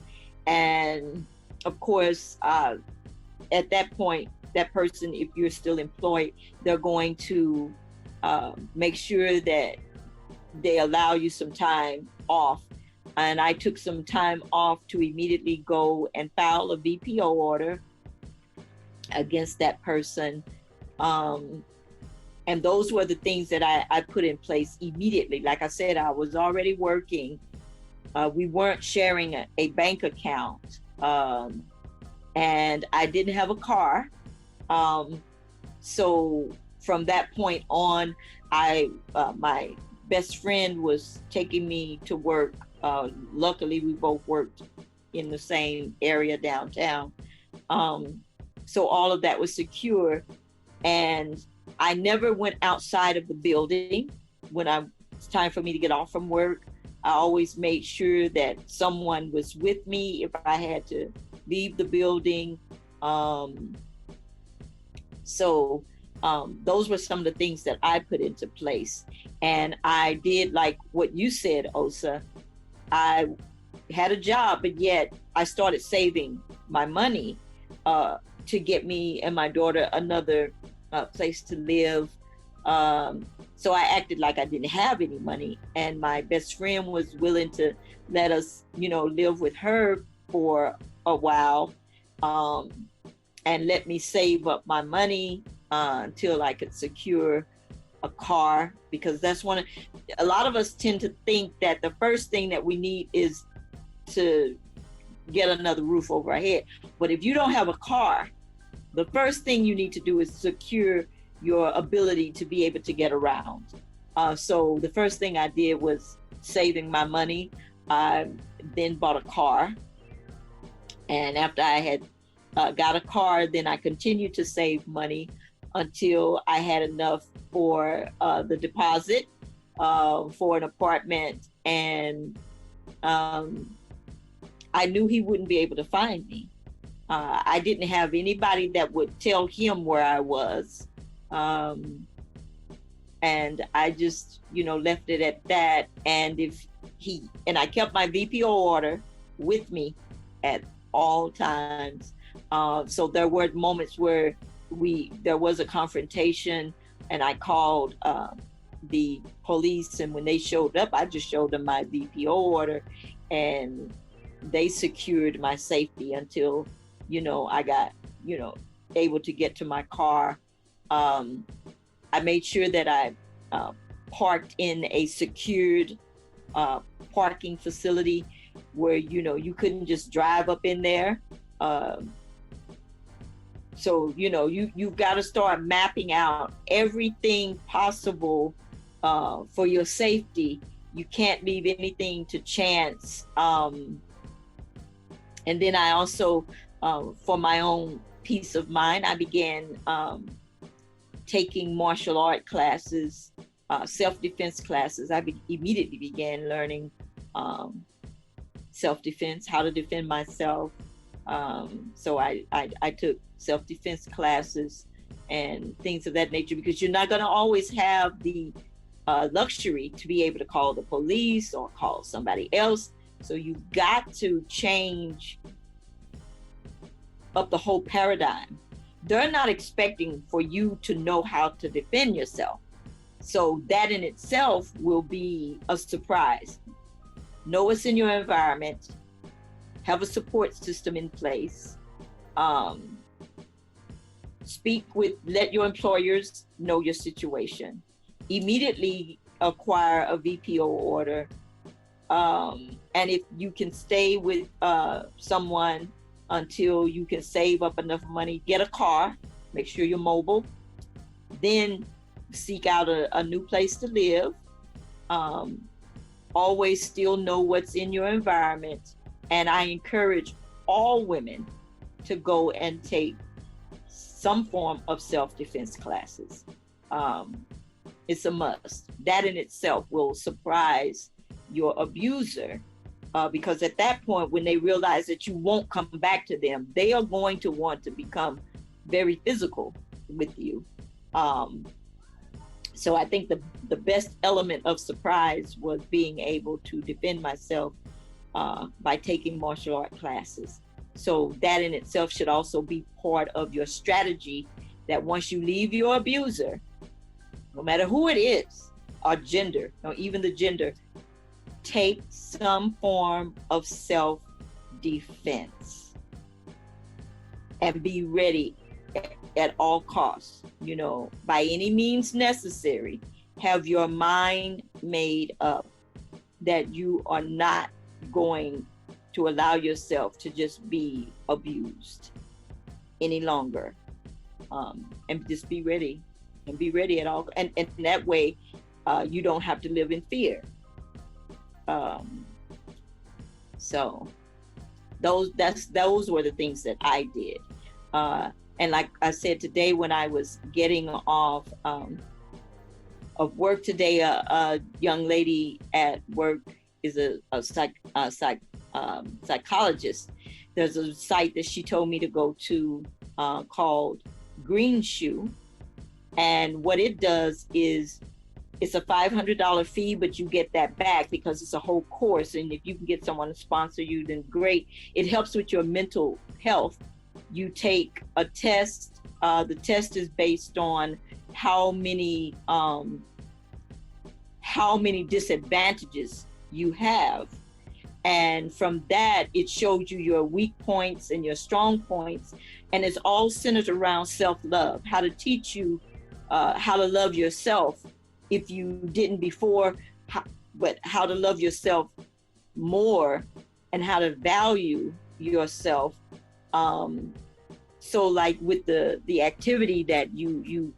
And of course, at that point, that person, if you're still employed, they're going to make sure that they allow you some time off. And I took some time off to immediately go and file a VPO order against that person. And those were the things that I put in place immediately. Like I said, I was already working. We weren't sharing a bank account. And I didn't have a car. So from that point on, my best friend was taking me to work. Luckily, we both worked in the same area downtown. So all of that was secure. And I never went outside of the building when it's time for me to get off from work. I always made sure that someone was with me if I had to leave the building. So those were some of the things that I put into place. And I did like what you said, Osa. I had a job, but yet I started saving my money to get me and my daughter another place to live. So I acted like I didn't have any money, and my best friend was willing to let us, live with her for a while, and let me save up my money until I could secure a car, because a lot of us tend to think that the first thing that we need is to get another roof over our head. But if you don't have a car, the first thing you need to do is secure your ability to be able to get around. So the first thing I did was saving my money. I then bought a car. And after I had got a car, then I continued to save money. until I had enough for the deposit for an apartment, and I knew he wouldn't be able to find me. I didn't have anybody that would tell him where I was. And I just, left it at that. And I kept my VPO order with me at all times. So there were moments where there was a confrontation, and I called the police, and when they showed up, I just showed them my VPO order, and they secured my safety until, I got, able to get to my car. I made sure that I parked in a secured parking facility where, you couldn't just drive up in there. So, you've got to start mapping out everything possible for your safety. You can't leave anything to chance. And then I also, for my own peace of mind, I began taking martial art classes, self-defense classes. I immediately began learning self-defense, how to defend myself. So I took self-defense classes and things of that nature, because you're not going to always have the luxury to be able to call the police or call somebody else. So you've got to change up the whole paradigm. They're not expecting for you to know how to defend yourself. So that in itself will be a surprise. Know what's in your environment, have a support system in place, let your employers know your situation, immediately acquire a VPO order. And if you can stay with someone until you can save up enough money, get a car, make sure you're mobile, then seek out a new place to live. Always still know what's in your environment. And I encourage all women to go and take some form of self-defense classes. It's a must. That in itself will surprise your abuser, because at that point, when they realize that you won't come back to them, they are going to want to become very physical with you. So I think the best element of surprise was being able to defend myself by taking martial art classes. So that in itself should also be part of your strategy, that once you leave your abuser, no matter who it is, or gender, or even the gender, take some form of self-defense and be ready at all costs, by any means necessary. Have your mind made up that you are not going to allow yourself to just be abused any longer, and just be ready, at all, and that way you don't have to live in fear. So those were the things that I did, and like I said today, when I was getting off of work today, a young lady at work is a psychologist. There's a site that she told me to go to called Green Shoe, and what it does is it's a $500 fee, but you get that back because it's a whole course. And if you can get someone to sponsor you, then great. It helps with your mental health. You take a test. The test is based on how many disadvantages you have. And from that, it shows you your weak points and your strong points. And it's all centered around self-love, how to teach you how to love yourself if you didn't before, but how to love yourself more and how to value yourself. So like with the activity that you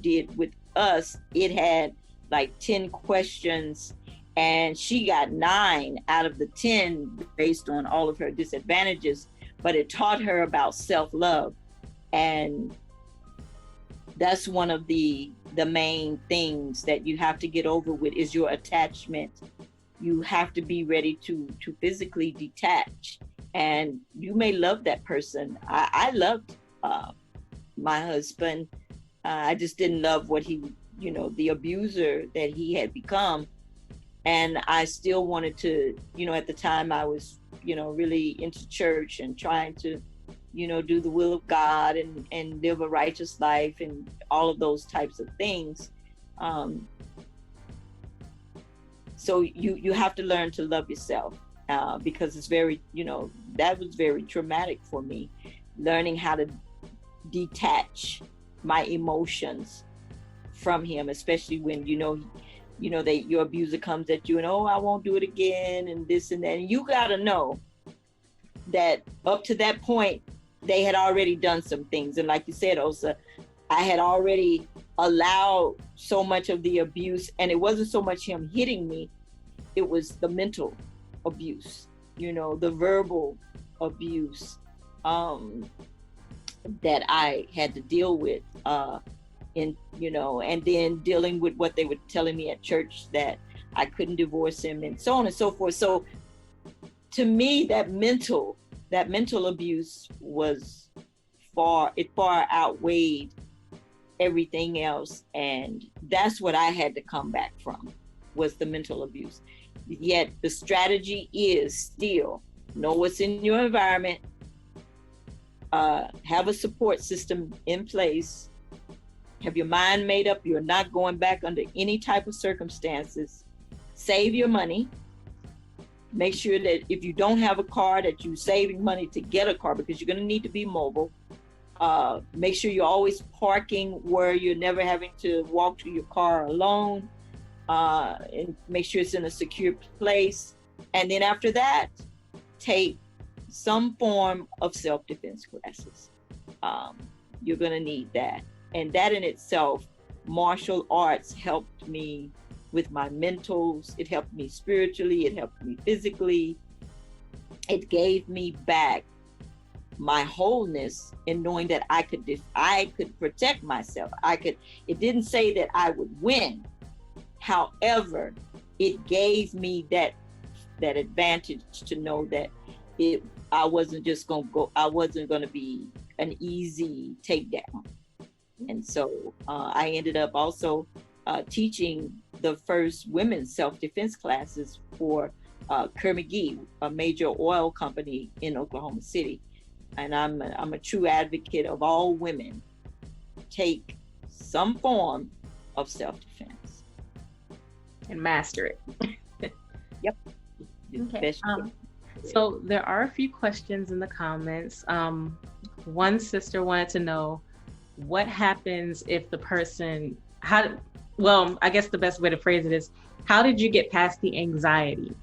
did with us, it had like 10 questions, and she got 9 out of the 10 based on all of her disadvantages, but it taught her about self-love. And that's one of the main things that you have to get over with, is your attachment. You have to be ready to physically detach. And you may love that person. I loved my husband. I just didn't love what he, the abuser that he had become. And I still wanted to, at the time I was, really into church and trying to, do the will of God and live a righteous life and all of those types of things. So you have to learn to love yourself, because it's very, that was very traumatic for me, learning how to detach my emotions from him, especially when, your abuser comes at you and, oh, I won't do it again, and this and that. And you got to know that up to that point, they had already done some things. And like you said, Osa, I had already allowed so much of the abuse, and it wasn't so much him hitting me, it was the mental abuse, the verbal abuse that I had to deal with, and then dealing with what they were telling me at church, that I couldn't divorce him and so on and so forth. So to me, that mental abuse was far outweighed everything else. And that's what I had to come back from, was the mental abuse. Yet the strategy is still know what's in your environment, have a support system in place, have your mind made up, you're not going back under any type of circumstances, save your money, make sure that if you don't have a car, that you're saving money to get a car, because you're going to need to be mobile. Make sure you're always parking where you're never having to walk to your car alone, and make sure it's in a secure place. And then after that, take some form of self-defense classes. You're going to need that. And that in itself, martial arts helped me with my mentals. It helped me spiritually. It helped me physically. It gave me back my wholeness in knowing that I could protect myself. It didn't say that I would win. However, it gave me that advantage to know that I wasn't going to be an easy takedown. And so I ended up also teaching the first women's self-defense classes for Kerr-McGee, a major oil company in Oklahoma City. And I'm a true advocate of all women take some form of self-defense and master it. Yep. Okay. So there are a few questions in the comments. One sister wanted to know, what happens if the person, I guess the best way to phrase it is, how did you get past the anxiety?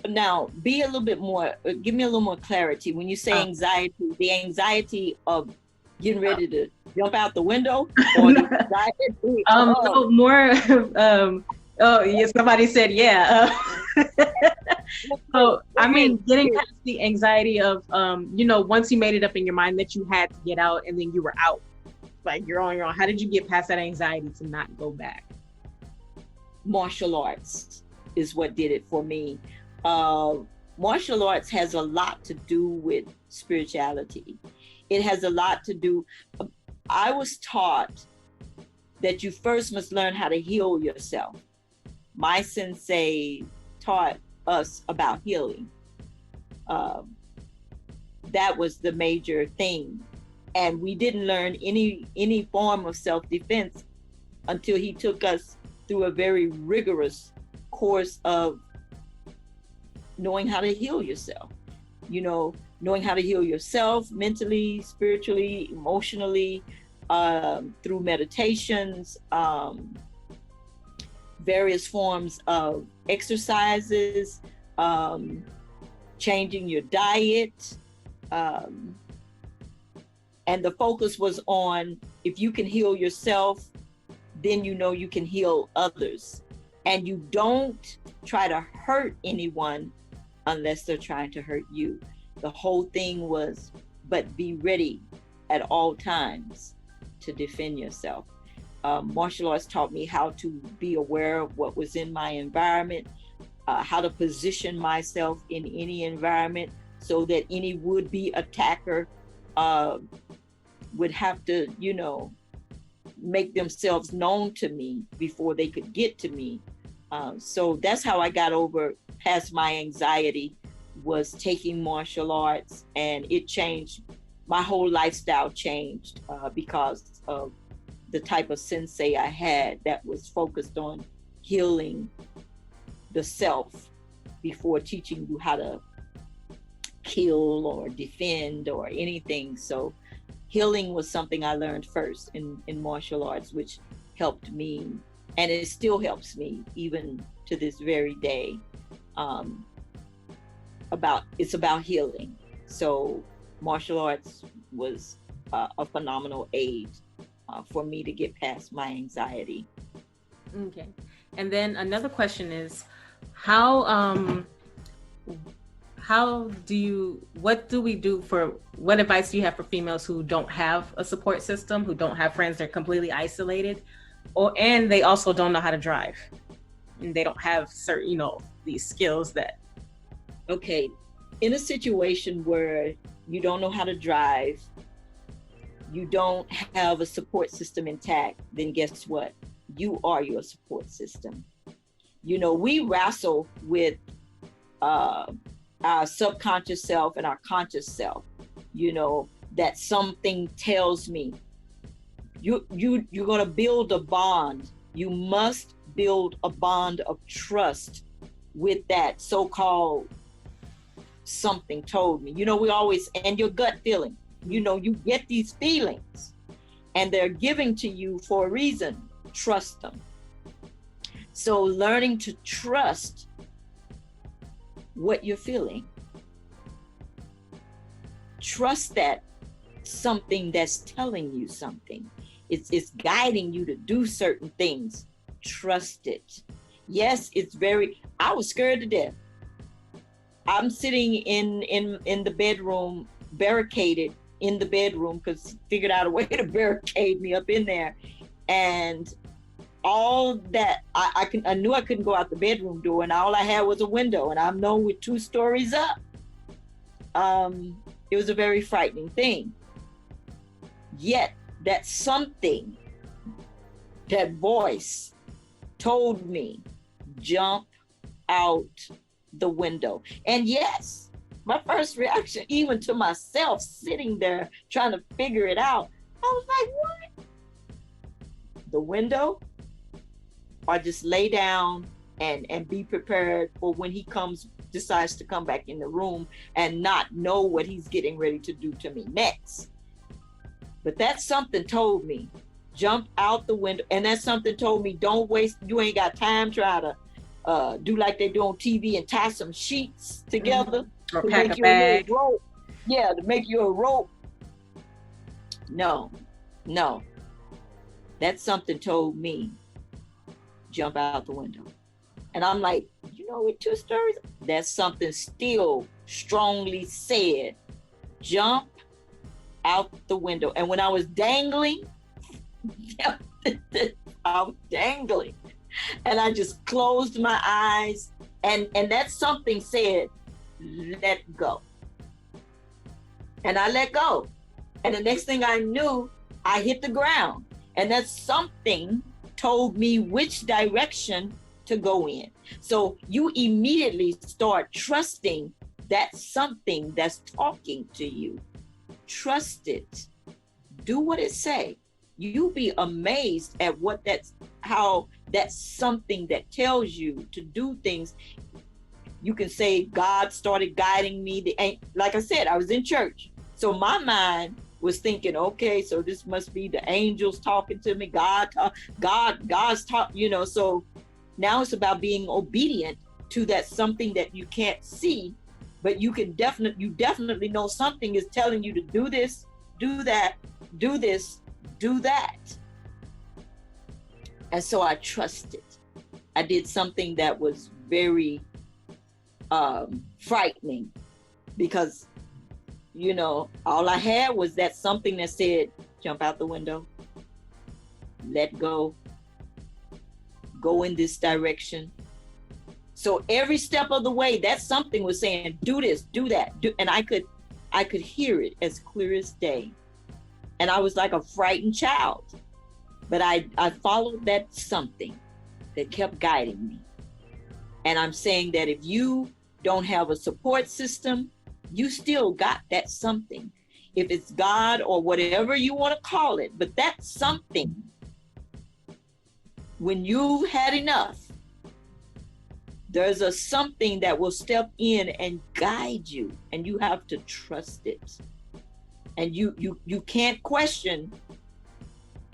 Now, be a little bit more, give me a little more clarity. When you say anxiety, the anxiety of getting ready to jump out the window, or the anxiety no, more yeah, somebody said, yeah. So, I mean, getting past the anxiety of, once you made it up in your mind that you had to get out, and then you were out, like you're on your own. How did you get past that anxiety to not go back? Martial arts is what did it for me. Martial arts has a lot to do with spirituality. It has a lot to do, I was taught that you first must learn how to heal yourself. My sensei taught us about healing. That was the major thing. And we didn't learn any form of self-defense until he took us through a very rigorous course of knowing how to heal yourself. Knowing how to heal yourself mentally, spiritually, emotionally, through meditations, various forms of exercises, changing your diet. And the focus was on, if you can heal yourself, then you can heal others. And you don't try to hurt anyone unless they're trying to hurt you. The whole thing was, but be ready at all times to defend yourself. Martial arts taught me how to be aware of what was in my environment, how to position myself in any environment so that any would-be attacker would have to, make themselves known to me before they could get to me. So that's how I got past my anxiety, was taking martial arts, and it changed. My whole lifestyle changed because of the type of sensei I had that was focused on healing the self before teaching you how to kill or defend or anything. So healing was something I learned first in martial arts, which helped me, and it still helps me even to this very day. It's about healing. So martial arts was a phenomenal aid for me to get past my anxiety. Okay. And then another question is, what advice do you have for females who don't have a support system, who don't have friends, they're completely isolated, and they also don't know how to drive, and they don't have certain, these skills that. Okay. In a situation where you don't know how to drive, you don't have a support system intact, then guess what? You are your support system. We wrestle with our subconscious self and our conscious self, that something tells me you're going to build a bond. You must build a bond of trust with that so-called something told me. We always, and your gut feeling, you get these feelings and they're giving to you for a reason. Trust them. So learning to trust what you're feeling. Trust that something that's telling you something. It's guiding you to do certain things. Trust it. Yes, I was scared to death. I'm sitting in the bedroom, barricaded in the bedroom, because figured out a way to barricade me up in there. And all that, I knew I couldn't go out the bedroom door, and all I had was a window, and I'm known with 2 stories up. It was a very frightening thing. Yet that something, that voice told me, jump out the window. And yes, my first reaction, even to myself sitting there trying to figure it out, I was like, what? The window? Or just lay down and be prepared for when he decides to come back in the room and not know what he's getting ready to do to me next. But that something told me, jump out the window. And that something told me, don't waste, you ain't got time, try to do like they do on TV and tie some sheets together. Or to pack make a you bag. little rope. Yeah, to make you a rope. No. That something told me, jump out the window. And I'm like, with 2 stories, that something still strongly said, jump out the window. And when I was dangling, I was dangling. And I just closed my eyes, and that something said, let go. And I let go. And the next thing I knew, I hit the ground. And that something told me which direction to go in. So you immediately start trusting that something that's talking to you. Trust it. Do what it say. You'll be amazed at how that's something that tells you to do things. You can say God started guiding me. Like I said, I was in church. So my mind was thinking, okay, so this must be the angels talking to me. God's talking, so now it's about being obedient to that something that you can't see, but you definitely know something is telling you to do this, do that, do this, do that. And so I trusted. I did something that was very frightening, because all I had was that something that said, jump out the window, let go in this direction. So every step of the way, that something was saying, do this, do that, and I could hear it as clear as day. And I was like a frightened child, but I followed that something that kept guiding me. And I'm saying that if you don't have a support system, you still got that something. If it's God or whatever you want to call it, but that something, when you've had enough, there's a something that will step in and guide you, and you have to trust it. And you can't question.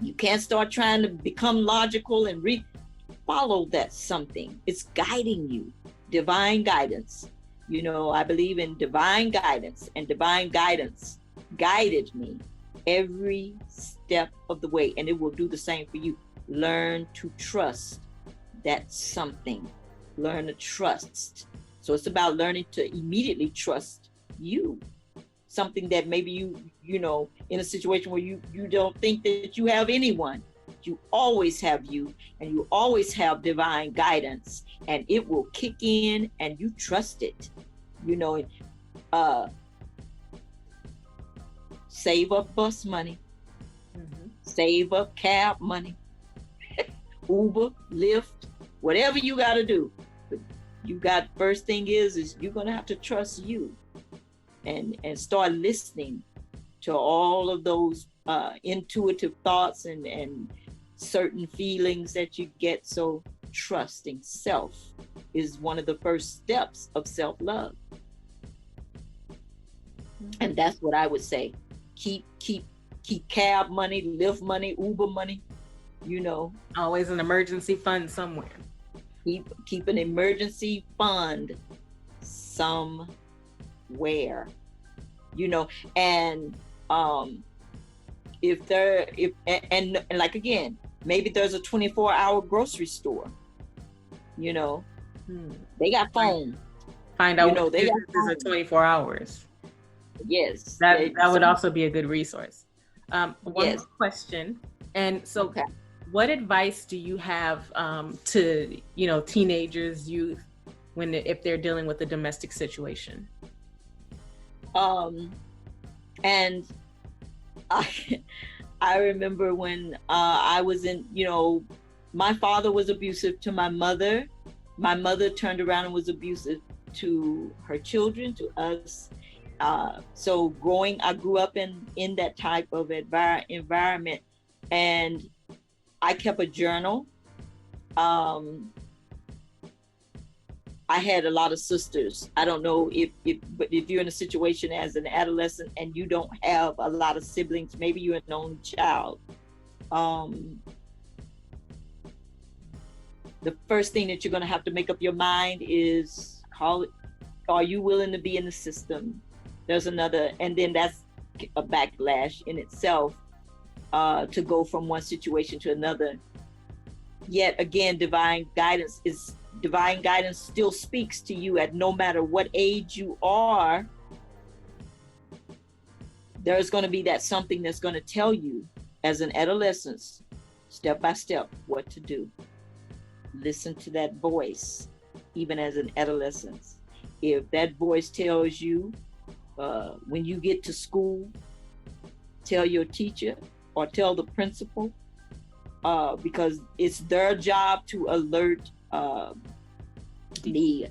You can't start trying to become logical and follow that something. It's guiding you. Divine guidance. I believe in divine guidance, and divine guidance guided me every step of the way, and it will do the same for you. Learn to trust that something. Learn to trust. So it's about learning to immediately trust you. Something that maybe you in a situation where you don't think that you have anyone. You always have you, and you always have divine guidance, and it will kick in and you trust it. Save up bus money, save up cab money, Uber, Lyft, whatever you got to do. But first thing is you're going to have to trust you and start listening to all of those intuitive thoughts and certain feelings that you get. So trusting self is one of the first steps of self-love. And that's what I would say. Keep cab money, Lyft money, Uber money, Always an emergency fund somewhere. Keep an emergency fund somewhere, and and like, again, maybe there's a 24-hour grocery store, they got phone. Find out they got phone. 24 hours. Yes. That would also be a good resource. One more question. And so, okay. What advice do you have to teenagers, youth, if they're dealing with a domestic situation? And I remember when I was in, my father was abusive to my mother. My mother turned around and was abusive to her children, to us. So I grew up in that type of environment, and I kept a journal. I had a lot of sisters. I don't know but if you're in a situation as an adolescent and you don't have a lot of siblings, maybe you're an only child. The first thing that you're going to have to make up your mind is, are you willing to be in the system? There's another, and then that's a backlash in itself, to go from one situation to another. Yet again, divine guidance still speaks to you at no matter what age you are. There's going to be that something that's going to tell you as an adolescent, step by step, what to do. Listen to that voice, even as an adolescent. If that voice tells you, when you get to school, tell your teacher or tell the principal, because it's their job to alert the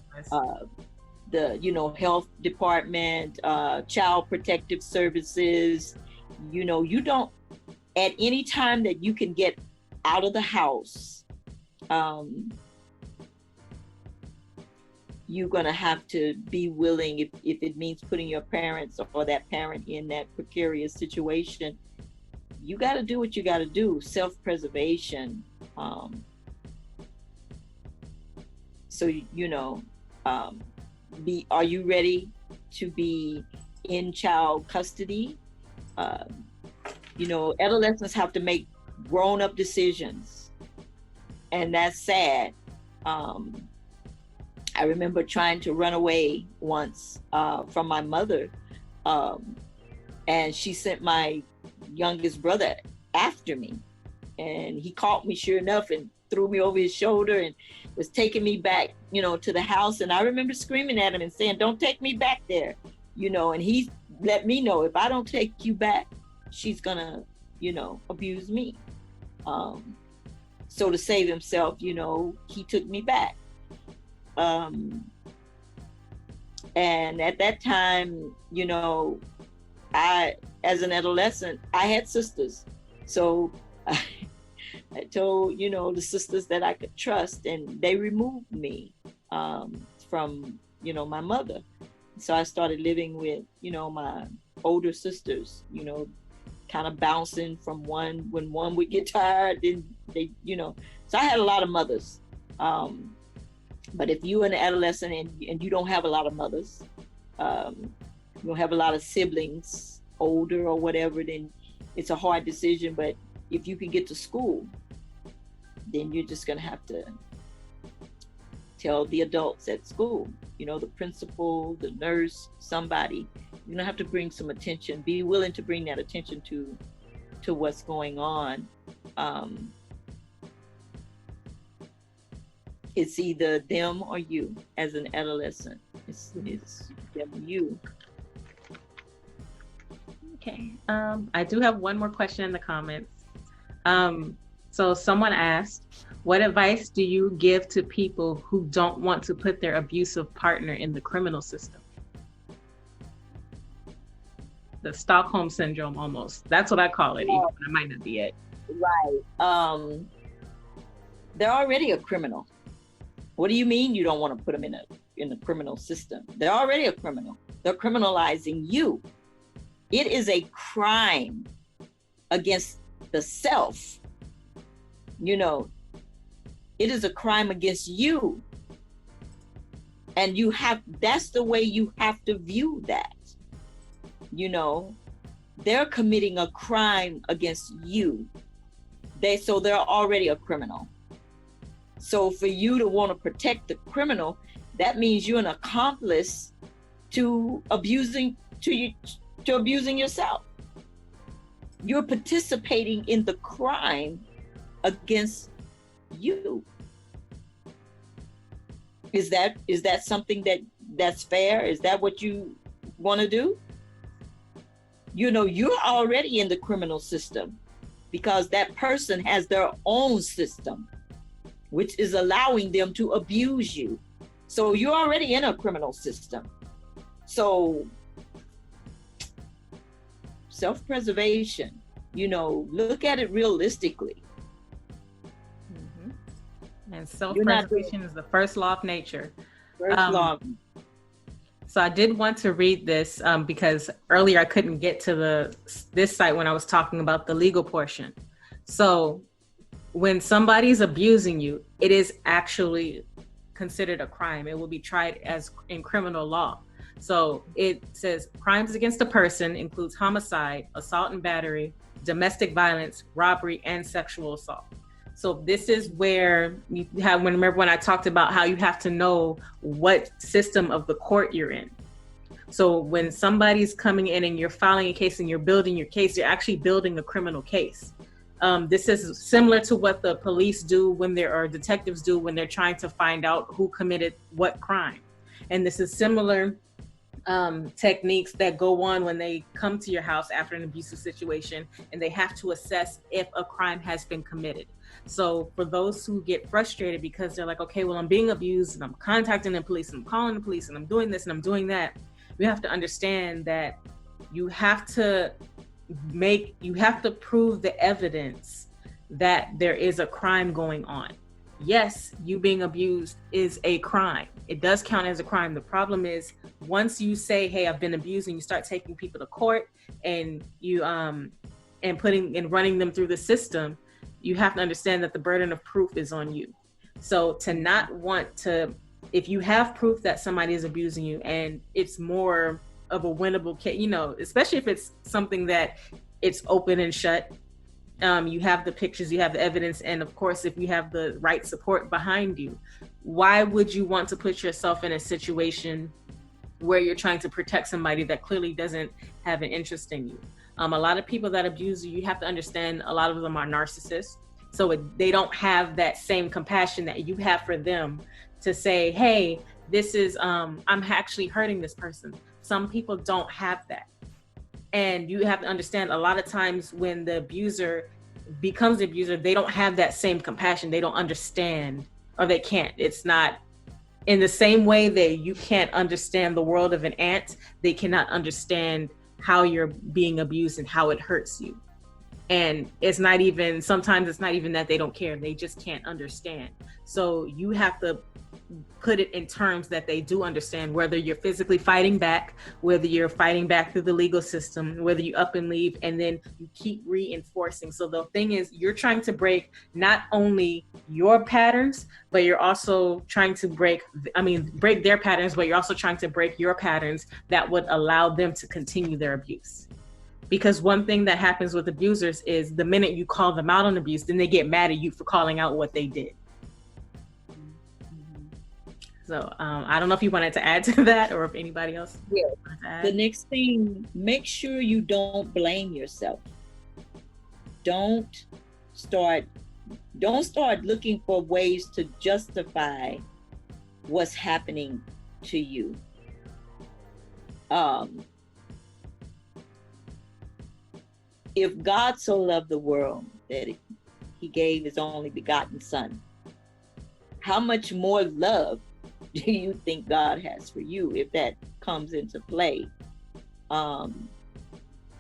health department, child protective services. You don't, at any time that you can get out of the house, you're going to have to be willing, if it means putting your parents or that parent in that precarious situation, you got to do what you got to do. Self-preservation. Are you ready to be in child custody? Adolescents have to make grown-up decisions, and that's sad. I remember trying to run away once from my mother And she sent my youngest brother after me, and he caught me sure enough and threw me over his shoulder and was taking me back, to the house. And I remember screaming at him and saying, "Don't take me back there," and he let me know, if I don't take you back, she's gonna, abuse me. So to save himself, he took me back. And at that time, as an adolescent, I had sisters. So I told, the sisters that I could trust, and they removed me from, my mother. So I started living with, my older sisters, kind of bouncing from one. When one would get tired, then they, so I had a lot of mothers. But if you're an adolescent and you don't have a lot of mothers, you don't have a lot of siblings, older or whatever, then it's a hard decision. But if you can get to school, then you're just gonna have to tell the adults at school, the principal, the nurse, somebody. You're gonna have to bring some attention, be willing to bring that attention to what's going on. It's either them or you as an adolescent. It's them or you. Okay. I do have one more question in the comments. So someone asked, what advice do you give to people who don't want to put their abusive partner in the criminal system? The Stockholm syndrome, almost. That's what I call it, even when I might not be it. Right. They're already a criminal. What do you mean you don't want to put them in the criminal system? They're already a criminal. They're criminalizing you. It is a crime against the self. It is a crime against you. And that's the way you have to view that. They're committing a crime against you. So they're already a criminal. So for you to want to protect the criminal, that means you're an accomplice to abusing yourself. You're participating in the crime against you. Is that something that's fair? Is that what you want to do? You're already in the criminal system because that person has their own system, which is allowing them to abuse you. So you're already in a criminal system. So self-preservation, look at it realistically. Mm-hmm. And self-preservation is the first law of nature. First law. So I did want to read this because earlier I couldn't get to this site when I was talking about the legal portion. So when somebody's abusing you, it is actually considered a crime. It will be tried as in criminal law. So it says crimes against a person includes homicide, assault and battery, domestic violence, robbery, and sexual assault. So this is where you have, remember when I talked about how you have to know what system of the court you're in. So when somebody's coming in and you're filing a case and you're building your case, you're actually building a criminal case. This is similar to what the police do or detectives do when they're trying to find out who committed what crime. And this is similar techniques that go on when they come to your house after an abusive situation and they have to assess if a crime has been committed. So for those who get frustrated because they're like, okay, well, I'm being abused and I'm contacting the police and I'm calling the police and I'm doing this and I'm doing that, you have to understand that you have to prove the evidence that there is a crime going on. Yes, you being abused is a crime. It does count as a crime. The problem is once you say, hey, I've been abused, and you start taking people to court and you and running them through the system, you have to understand that the burden of proof is on you. So to not want to, if you have proof that somebody is abusing you and it's more of a winnable case, especially if it's something that it's open and shut, you have the pictures, you have the evidence, and of course, if you have the right support behind you, why would you want to put yourself in a situation where you're trying to protect somebody that clearly doesn't have an interest in you. A lot of people that abuse you, you have to understand, a lot of them are narcissists. So they don't have that same compassion that you have for them to say, hey, this is, I'm actually hurting this person. Some people don't have that. And you have to understand, a lot of times when the abuser becomes the abuser, they don't have that same compassion. They don't understand, or they can't. It's not in the same way that you can't understand the world of an ant. They cannot understand how you're being abused and how it hurts you. And it's not even, sometimes it's not even that they don't care, they just can't understand. So you have to put it in terms that they do understand, whether you're physically fighting back, whether you're fighting back through the legal system, whether you up and leave, and then you keep reinforcing. So the thing is, you're trying to break not only your patterns, but you're also trying to break their patterns, but you're also trying to break your patterns that would allow them to continue their abuse. Because one thing that happens with abusers is the minute you call them out on abuse, then they get mad at you for calling out what they did. So I don't know if you wanted to add to that, or if anybody else. Yeah. The next thing, make sure you don't blame yourself. Don't start looking for ways to justify what's happening to you. If God so loved the world that he gave his only begotten son, how much more love do you think God has for you, if that comes into play?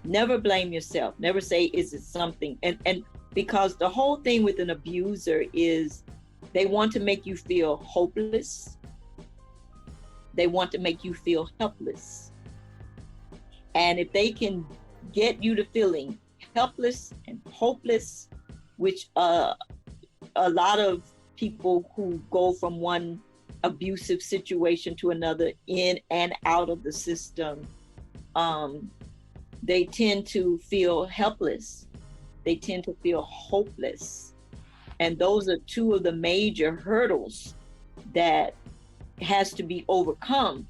Never blame yourself. Never say, is it something? And because the whole thing with an abuser is they want to make you feel hopeless. They want to make you feel helpless. And if they can get you to feeling helpless and hopeless, which a lot of people who go from one abusive situation to another, in and out of the system, they tend to feel helpless. They tend to feel hopeless. And those are two of the major hurdles that has to be overcome,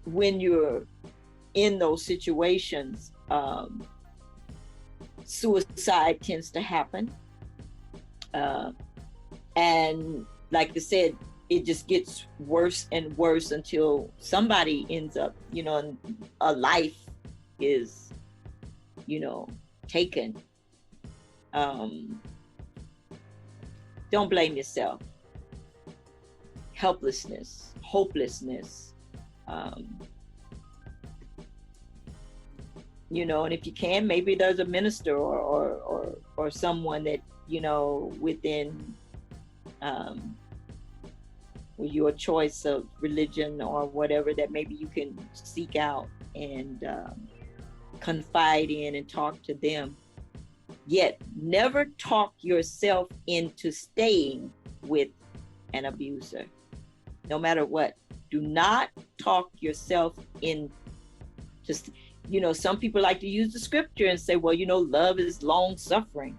when you're in those situations. Suicide tends to happen. And like I said, it just gets worse and worse until somebody ends up, and a life is, taken. Don't blame yourself. Helplessness, hopelessness, and if you can, maybe there's a minister or someone that, within your choice of religion or whatever, that maybe you can seek out and confide in and talk to them. Yet never talk yourself into staying with an abuser, no matter what. Do not talk yourself into, some people like to use the scripture and say, well, love is long suffering.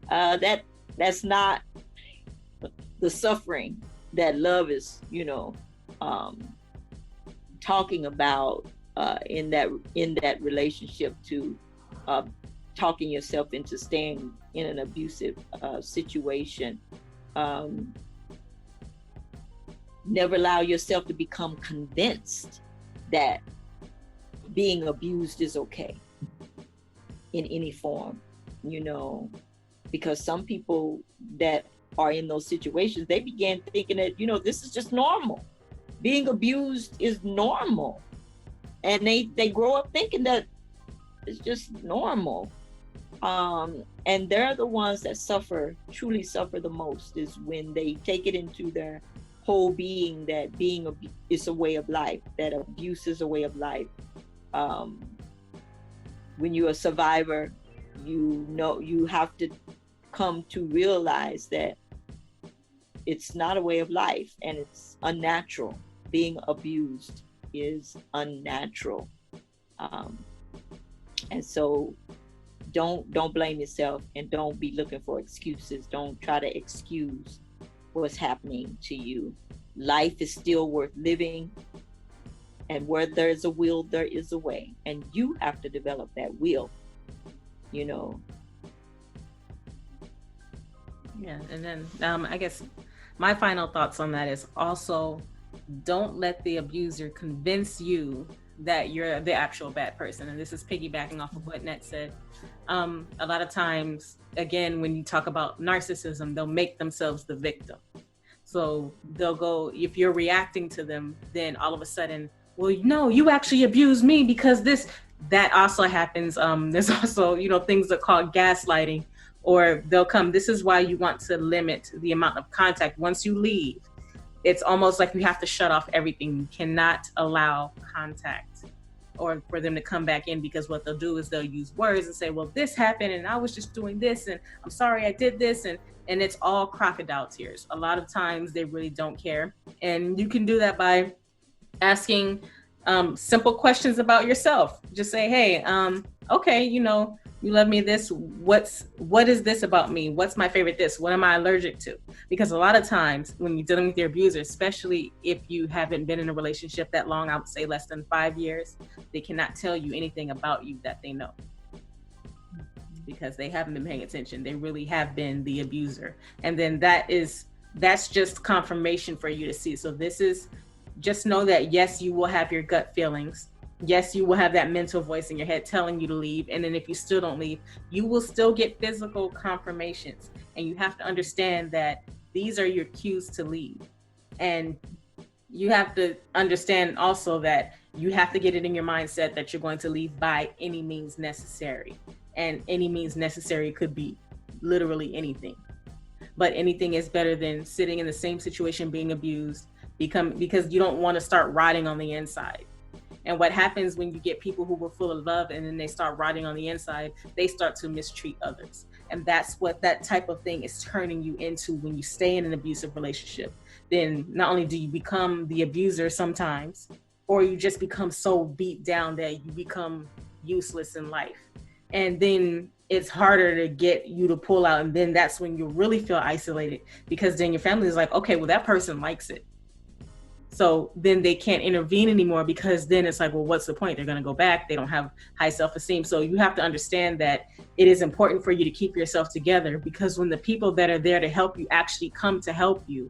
That's not the suffering that love is, talking about in that relationship to talking yourself into staying in an abusive situation. Never allow yourself to become convinced that being abused is okay in any form, because some people that are in those situations, they began thinking that, this is just normal. Being abused is normal. And they grow up thinking that it's just normal. And they're the ones that truly suffer the most, is when they take it into their whole being, that being is a way of life, that abuse is a way of life. When you're a survivor, you have to come to realize that it's not a way of life and it's unnatural. Being abused is unnatural. And so don't blame yourself, and don't be looking for excuses. Don't try to excuse what's happening to you. life is still worth living. And where there's a will, there is a way. And you have to develop that will, you know. Yeah, and then I guess my final thoughts on that is also, don't let the abuser convince you that you're the actual bad person. And this is piggybacking off of what Net said. A lot of times, again, when you talk about narcissism, they'll make themselves the victim. So they'll go, if you're reacting to them, then all of a sudden, well, no, you actually abused me because this, that also happens. There's also, things that are called gaslighting, or they'll come, this is why you want to limit the amount of contact. Once you leave, it's almost like you have to shut off everything. You cannot allow contact or for them to come back in, because what they'll do is they'll use words and say, well, this happened and I was just doing this and I'm sorry I did this. And it's all crocodile tears. A lot of times they really don't care. And you can do that by asking simple questions about yourself. Just say, hey, okay, you love me this. What is this about me? What's my favorite this? What am I allergic to? Because a lot of times when you're dealing with your abuser, especially if you haven't been in a relationship that long, I would say less than 5 years, they cannot tell you anything about you that they know, because they haven't been paying attention. They really have been the abuser. And then that's just confirmation for you to see. So this is, just know that yes, you will have your gut feelings. Yes, you will have that mental voice in your head telling you to leave. And then if you still don't leave, you will still get physical confirmations. And you have to understand that these are your cues to leave. And you have to understand also that you have to get it in your mindset that you're going to leave by any means necessary. And any means necessary could be literally anything. But anything is better than sitting in the same situation, being abused, because you don't want to start rotting on the inside. And what happens when you get people who were full of love and then they start rotting on the inside, they start to mistreat others. And that's what that type of thing is turning you into when you stay in an abusive relationship. Then not only do you become the abuser sometimes, or you just become so beat down that you become useless in life. And then it's harder to get you to pull out. And then that's when you really feel isolated, because then your family is like, okay, well, that person likes it. So then they can't intervene anymore, because then it's like, well, what's the point? They're going to go back. They don't have high self-esteem. So you have to understand that it is important for you to keep yourself together, because when the people that are there to help you actually come to help you,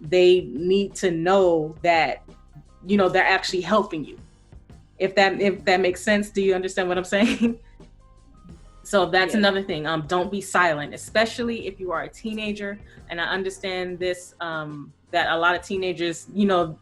they need to know that, they're actually helping you. If that makes sense. Do you understand what I'm saying? So that's another thing. Don't be silent, especially if you are a teenager. And I understand this, that a lot of teenagers,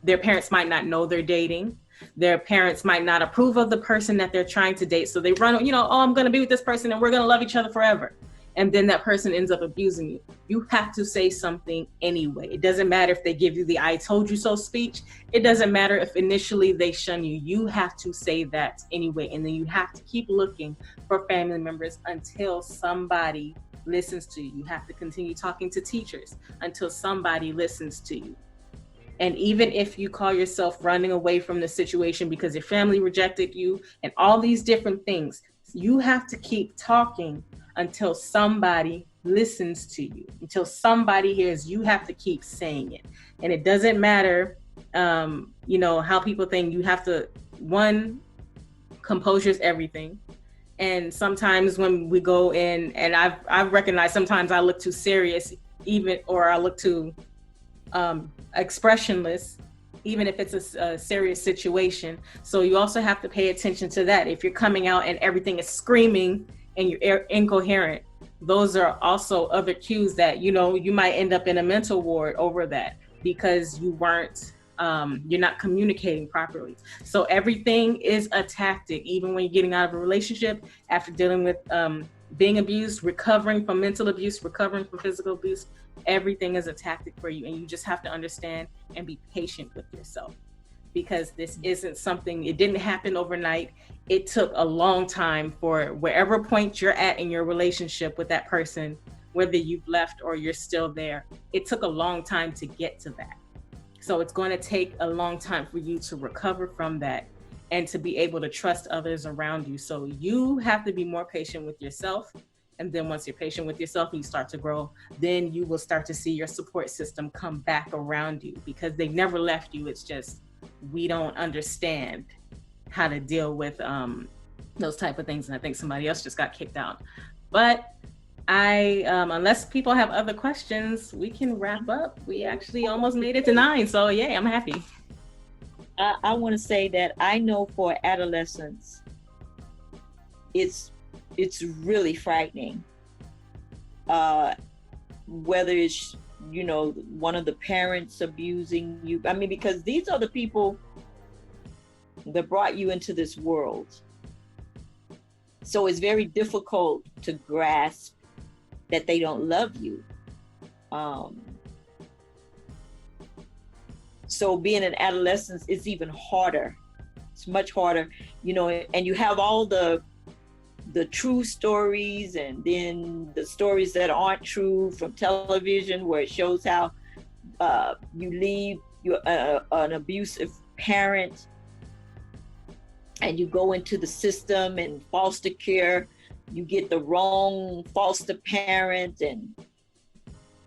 their parents might not know they're dating. Their parents might not approve of the person that they're trying to date. So they run, oh, I'm going to be with this person and we're going to love each other forever. And then that person ends up abusing you. You have to say something anyway. It doesn't matter if they give you the I told you so speech. It doesn't matter if initially they shun you. You have to say that anyway. And then you have to keep looking for family members until somebody listens to you. You have to continue talking to teachers until somebody listens to you. And even if you call yourself running away from the situation because your family rejected you and all these different things, you have to keep talking until somebody listens to you, until somebody hears. You have to keep saying it. And it doesn't matter, how people think. You have to, composure is everything. And sometimes when we go in, and I've recognized sometimes I look too serious, or I look too expressionless, even if it's a serious situation. So you also have to pay attention to that. If you're coming out and everything is screaming and you're incoherent, those are also other cues that, you might end up in a mental ward over that, because you weren't, you're not communicating properly. So everything is a tactic, even when you're getting out of a relationship, after dealing with being abused, recovering from mental abuse, recovering from physical abuse, everything is a tactic for you. And you just have to understand and be patient with yourself, because this isn't something, it didn't happen overnight. It took a long time for wherever point you're at in your relationship with that person, whether you've left or you're still there, it took a long time to get to that. So it's going to take a long time for you to recover from that and to be able to trust others around you. So you have to be more patient with yourself And then once you're patient with yourself and you start to grow, then you will start to see your support system come back around you, because they never left you. It's just, we don't understand how to deal with those type of things. And I think somebody else just got kicked out. But unless people have other questions, we can wrap up. We actually almost made it to 9. So yeah, I'm happy. I want to say that I know for adolescents, it's really frightening. Whether it's, you know, one of the parents abusing you. I mean, because these are the people that brought you into this world. So it's very difficult to grasp that they don't love you. So being an adolescent is even harder. It's much harder, you know, and you have all the true stories, and then the stories that aren't true from television, where it shows how you leave an abusive parent and you go into the system and foster care, you get the wrong foster parent. And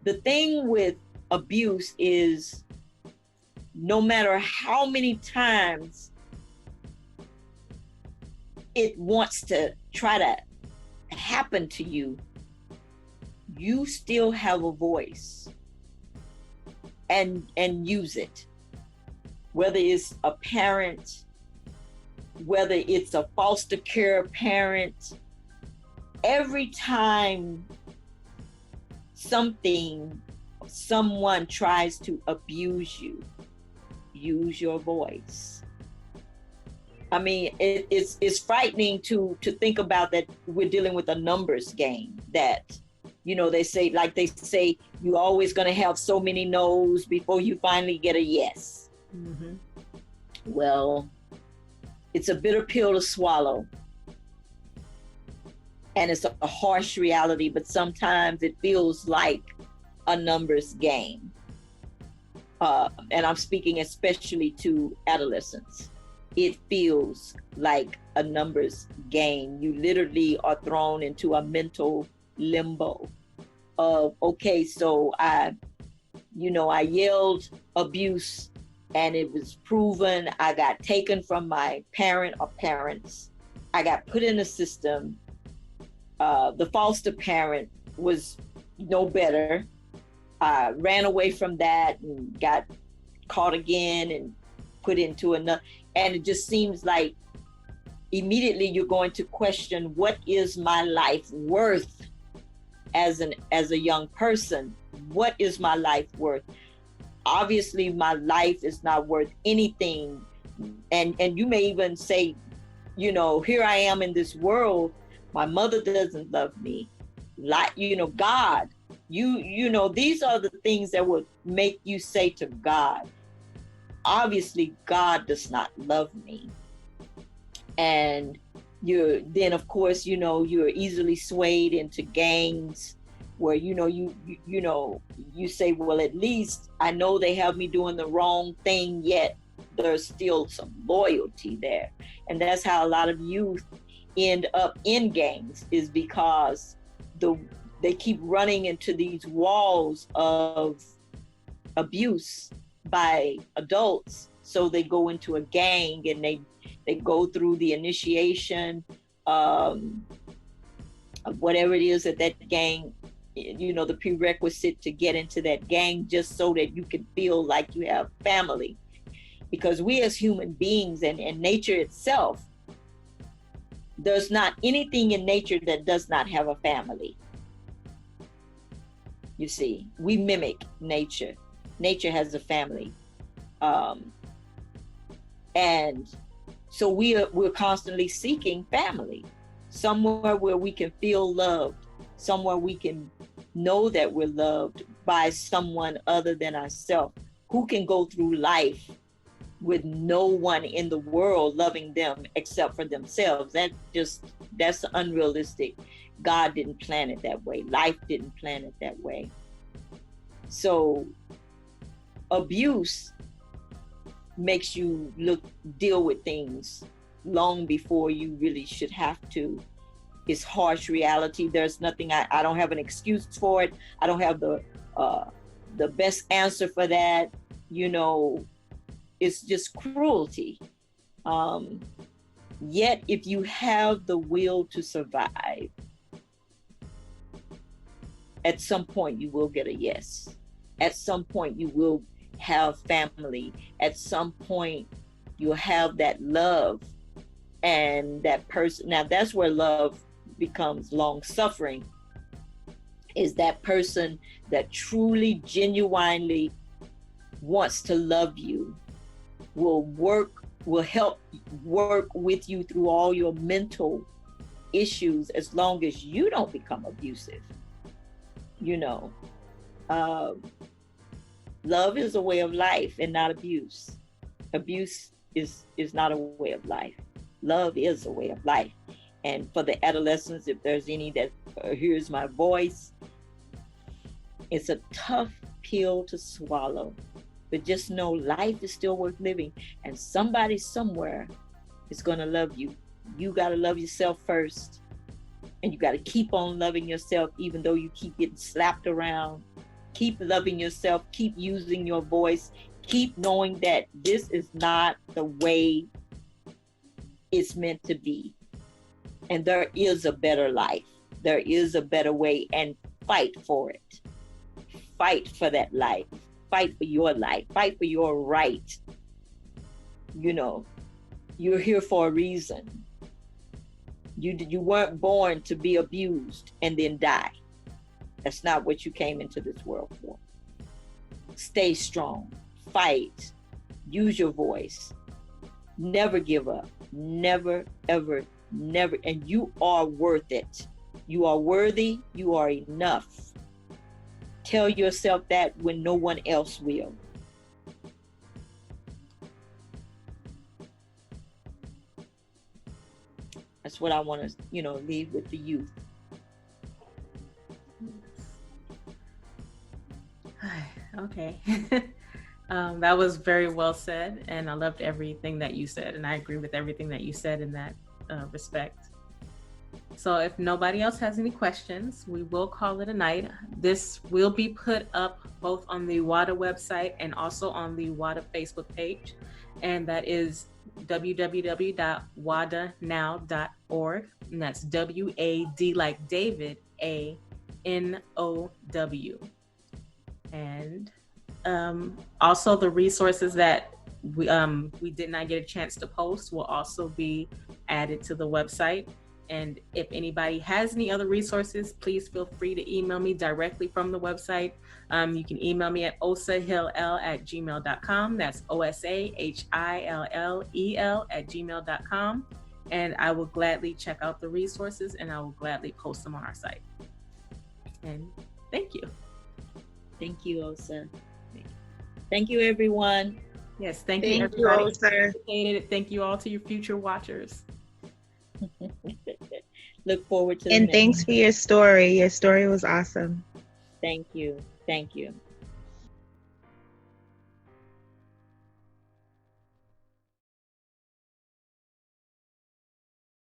the thing with abuse is, no matter how many times it wants to try to happen to you, you still have a voice and use it. Whether it's a parent, whether it's a foster care parent, every time someone tries to abuse you, use your voice. I mean, it's frightening to think about that we're dealing with a numbers game. That, you know, they say you're always going to have so many no's before you finally get a yes. Mm-hmm. Well, it's a bitter pill to swallow, and it's a harsh reality, but sometimes it feels like a numbers game. And I'm speaking especially to adolescents. It feels like a numbers game. You literally are thrown into a mental limbo of, okay, so I yelled abuse and it was proven. I got taken from my parent or parents. I got put in a system. The foster parent was no better. I ran away from that and got caught again and put into another. And it just seems like immediately you're going to question, what is my life worth as a young person? What is my life worth? Obviously, my life is not worth anything. And you may even say, you know, here I am in this world. My mother doesn't love me. Like, you know, God, you know, these are the things that would make you say to God, obviously God does not love me. And then of course, you know, you're easily swayed into gangs where, you know, you say, well, at least I know they have me doing the wrong thing, yet there's still some loyalty there. And that's how a lot of youth end up in gangs, is because they keep running into these walls of abuse by adults. So they go into a gang and they go through the initiation of whatever it is that gang, you know, the prerequisite to get into that gang, just so that you can feel like you have family. Because we as human beings and nature itself, there's not anything in nature that does not have a family. You see, we mimic nature. Nature has a family. And so we're constantly seeking family, somewhere where we can feel loved, somewhere we can know that we're loved by someone other than ourselves, who can go through life with no one in the world loving them except for themselves. That's unrealistic. God didn't plan it that way. Life didn't plan it that way. So abuse makes you deal with things long before you really should have to. it's harsh reality. There's nothing, I don't have an excuse for it. I don't have the best answer for that. You know, it's just cruelty. Yet, if you have the will to survive, at some point you will get a yes. At some point you will have family. At some point you'll have that love and that person. Now that's where love becomes long suffering, is that person that truly, genuinely wants to love you, will help work with you through all your mental issues, as long as you don't become abusive. You know, love is a way of life and not abuse. Abuse is not a way of life. Love is a way of life. And for the adolescents, if there's any that hears my voice, it's a tough pill to swallow, but just know life is still worth living, and somebody somewhere is going to love you. You got to love yourself first, and you got to keep on loving yourself, even though you keep getting slapped around. Keep loving yourself, keep using your voice, keep knowing that this is not the way it's meant to be. And there is a better life. There is a better way, and fight for it. Fight for that life. Fight for your life. Fight for your right. You know, you're here for a reason. You weren't born to be abused and then die. That's not what you came into this world for. Stay strong. Fight. Use your voice. Never give up. Never, ever, never. And you are worth it. You are worthy. You are enough. Tell yourself that when no one else will. That's what I want to, leave with the youth. Okay. That was very well said, and I loved everything that you said, and I agree with everything that you said in that respect. So if nobody else has any questions, we will call it a night. This will be put up both on the WADA website and also on the WADA Facebook page, and that is www.wadanow.org, and that's W-A-D like David, A-N-O-W. And also the resources that we did not get a chance to post will also be added to the website. And if anybody has any other resources, please feel free to email me directly from the website. You can email me at osahillel@gmail.com. That's OSAHILLEL@gmail.com. And I will gladly check out the resources, and I will gladly post them on our site. And thank you. Thank you, Osa. Thank you, everyone. Yes, thank you, everybody. Osa. Thank you all to your future watchers. Look forward to the And next. thanks for your story. Your story was awesome. Thank you. Thank you.